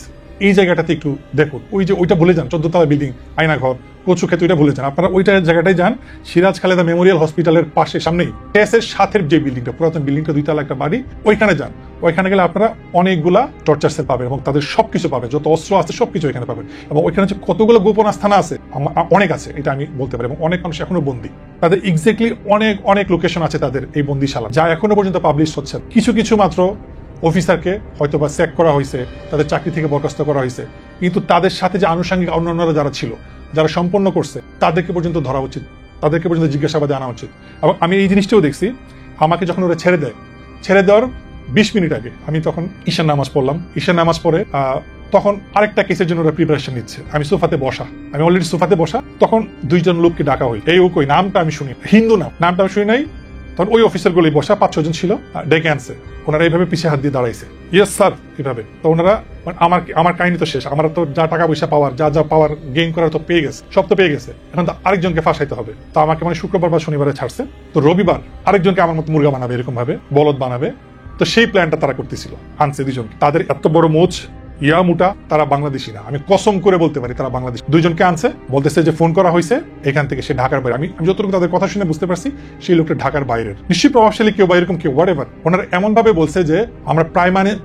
এই জায়গাটাতে একটু দেখুন, ওই যে ওইটা ভুলে যান, 14 তলা বিল্ডিং, আয়নাঘর, কচু ক্ষেত, ওইটা ভুলে যান। আপনারা ওইটা জায়গাটাই যান, সিরাজ খালেদা মেমোরিয়াল হসপিটালের পাশে সামনেই এর সাথের যে বিল্ডিংটা, পুরাতন বিল্ডিংটা, 2 তলা একটা বাড়ি, ওইখানে যান। ওইখানে গেলে আপনারা অনেকগুলা টর্চার সেল পাবেন এবং তাদের সবকিছু পাবেন, যত অস্ত্র আছে সবকিছু এখানে পাবেন। এবং ওইখানে যে কতগুলো গোপন আস্থানা আছে, অনেক আছে, এটা আমি বলতে পারি। এবং অনেক মানুষ এখনো বন্দী, তাদের এক্স্যাক্টলি অনেক অনেক লোকেশন আছে তাদের এই বন্দিশালা, যা এখনো পর্যন্ত পাবলিশ হচ্ছে। কিছু কিছু মাত্র অফিসারকে হয়তো বা চেক করা হয়েছে, তাদের চাকরি থেকে বরখাস্ত করা হয়েছে, কিন্তু তাদের সাথে যে আনুষঙ্গিক অন্যান্যরা যারা ছিল, যারা সম্পন্ন করছে, তাদেরকে পর্যন্ত ধরা উচিত, তাদেরকে পর্যন্ত জিজ্ঞাসাবাদে আনা উচিত। এবং আমি এই জিনিসটাও দেখছি, আমাকে যখন ওরা ছেড়ে দেয়, ছেড়ে দেওয়ার 20 মিনিট আগে আমি তখন ঈশান নামাজ পড়লাম। ঈশান নামাজ পড়ে তখন আরেকটা কেসের জন্য ওরা প্রিপারেশন নিচ্ছে। আমি সোফাতে বসা, আমি অলরেডি সোফাতে বসা, তখন 2 জন লোককে ডাকা হই। এই ওই নামটা আমি শুনি, হিন্দু নামটা আমি শুনি নাই। তখন ওই অফিসার গুলোই বসা, 5-6 জন ছিল, ডেকে আনছে। ওনারা এইভাবে পিছিয়ে হাত দিয়ে দাঁড়াইছে, ইয়েস স্যার এভাবে। তো ওনারা আমার কাহিনী তো শেষ, আমার তো যা টাকা পয়সা পাওয়ার, যা পাওয়ার গেইন করার তো পেয়ে গেছে, সব তো পেয়ে গেছে। এখন তো আরেকজনকে ফাঁসাইতে হবে। তো আমাকে শুক্রবার বা শনিবারে ছাড়ছে, তো রবিবার আরেকজনকে আমার মতো মুরগা বানাবে, এরকম ভাবে বলদ বানাবে। তো সেই প্ল্যানটা তারা করতেছিল, আনছে 2 জনকে। তাদের এত বড় মোচ, ইয়া মুটা, তারা বাংলাদেশি না, আমি কসম করে বলতে পারি তারা বাংলাদেশ। 2 জনকে আনছে, বলতেছে যে ফোন করা হয়েছে এখান থেকে, সে ঢাকার বাইরে। আমি যতটুকু তাদের কথা শুনে বুঝতে পারছি সেই লোকটা ঢাকার বাইরের, নিশ্চয়ই প্রভাবশালী কেউ বা এরকম কেউ, হোয়াট এভার। ওনারা এমন ভাবে বলছে যে আমরা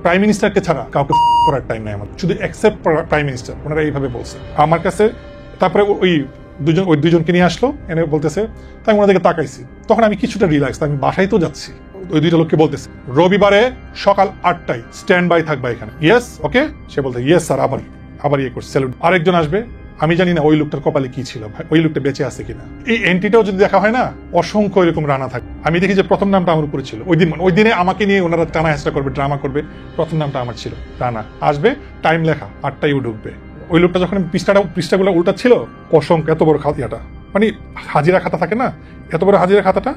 প্রাইম মিনিস্টারকে ছাড়া কাউকে করার টাইম নাই আমাদের, শুধু এক্সেপ্ট প্রাইম মিনিস্টার। ওনারা এইভাবে বলছে আমার কাছে। তারপরে ওই 2 জনকে নিয়ে আসলো, এনে বলতেছে, তাই ওনাদেরকে তাকাইছি। তখন আমি কিছুটা রিল্যাক্স, আমি বাসায় তো যাচ্ছি। ওই 2টা লোককে বলতেছে রবিবারে সকাল 8টায় স্ট্যান্ড বাই থাকবা এখানে, ইয়েস ওকে। সে বলতে ইয়েস স্যার, আবার ইয়ে করছে, স্যালুট। আরেকজন আসবে, আমি জানি না ওই লোকটার কপালে কি ছিল, ভাই ওই লোকটা বেঁচে আছে কিনা। এই এন্ট্রিটাও যদি দেখা হয় না, অসংখ্য এরকম রানা থাকে। আমি দেখি যে প্রথম নামটা আমার উপরে ছিল ওই দিনে আমাকে নিয়ে ওনারা টানা হেঁচড়া করবে, ড্রামা করবে। প্রথম নামটা আমার ছিল, রানা। আসবে, টাইম লেখা 8টায় ঢুকবে। ওই লোকটা যখন পৃষ্ঠাগুলো উল্টা ছিল, অসংখ্য এত বড় খাতাটা, হাজিরা খাতা থাকে না, এত বড় হাজিরা খাতাটা,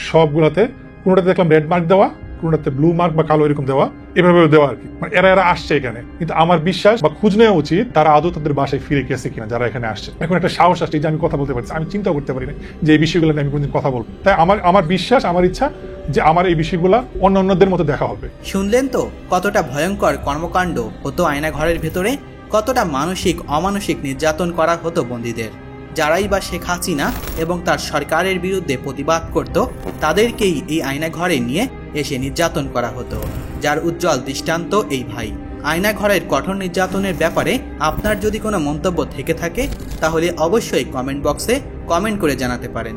সবগুলাতে কোনোটাতে দেখলাম রেড মার্ক দেওয়া, কোনোটাতে ব্লু মার্ক বা কালো এরকম দেওয়া, এভাবে দেওয়া আর কি। এরা আসছে এখানে, কিন্তু আমার বিশ্বাস বা খুঁজ নেওয়া উচিত তারা আদৌ তাদের বাসায় ফিরে গেছে কিনা, যারা এখানে আসছে। এখন একটা সাহস আসছে যে আমি কথা বলতে পারছি, আমি চিন্তাও করতে পারি না যে এই বিষয়গুলো নিয়ে আমি কোনদিন কথা বলবো। তাই আমার বিশ্বাস, আমার ইচ্ছা যে আমার এই বিষয়গুলো অন্যদের মতো দেখা হবে। শুনলেন তো কতটা ভয়ঙ্কর কর্মকাণ্ড হতো আয়না ঘরের ভেতরে, কতটা মানসিক অমানসিক নির্যাতন করা হতো বন্দীদের। যারাই বা শেখ হাসিনা এবং তার সরকারের বিরুদ্ধে প্রতিবাদ করত, তাদেরকেই এই আয়না ঘরে নিয়ে এসে নির্যাতন করা হতো, যার উজ্জ্বল দৃষ্টান্ত এই ভাই। আয়না ঘরের কঠোর নির্যাতনের ব্যাপারে আপনার যদি কোনো মন্তব্য থেকে থাকে, তাহলে অবশ্যই কমেন্ট বক্সে কমেন্ট করে জানাতে পারেন।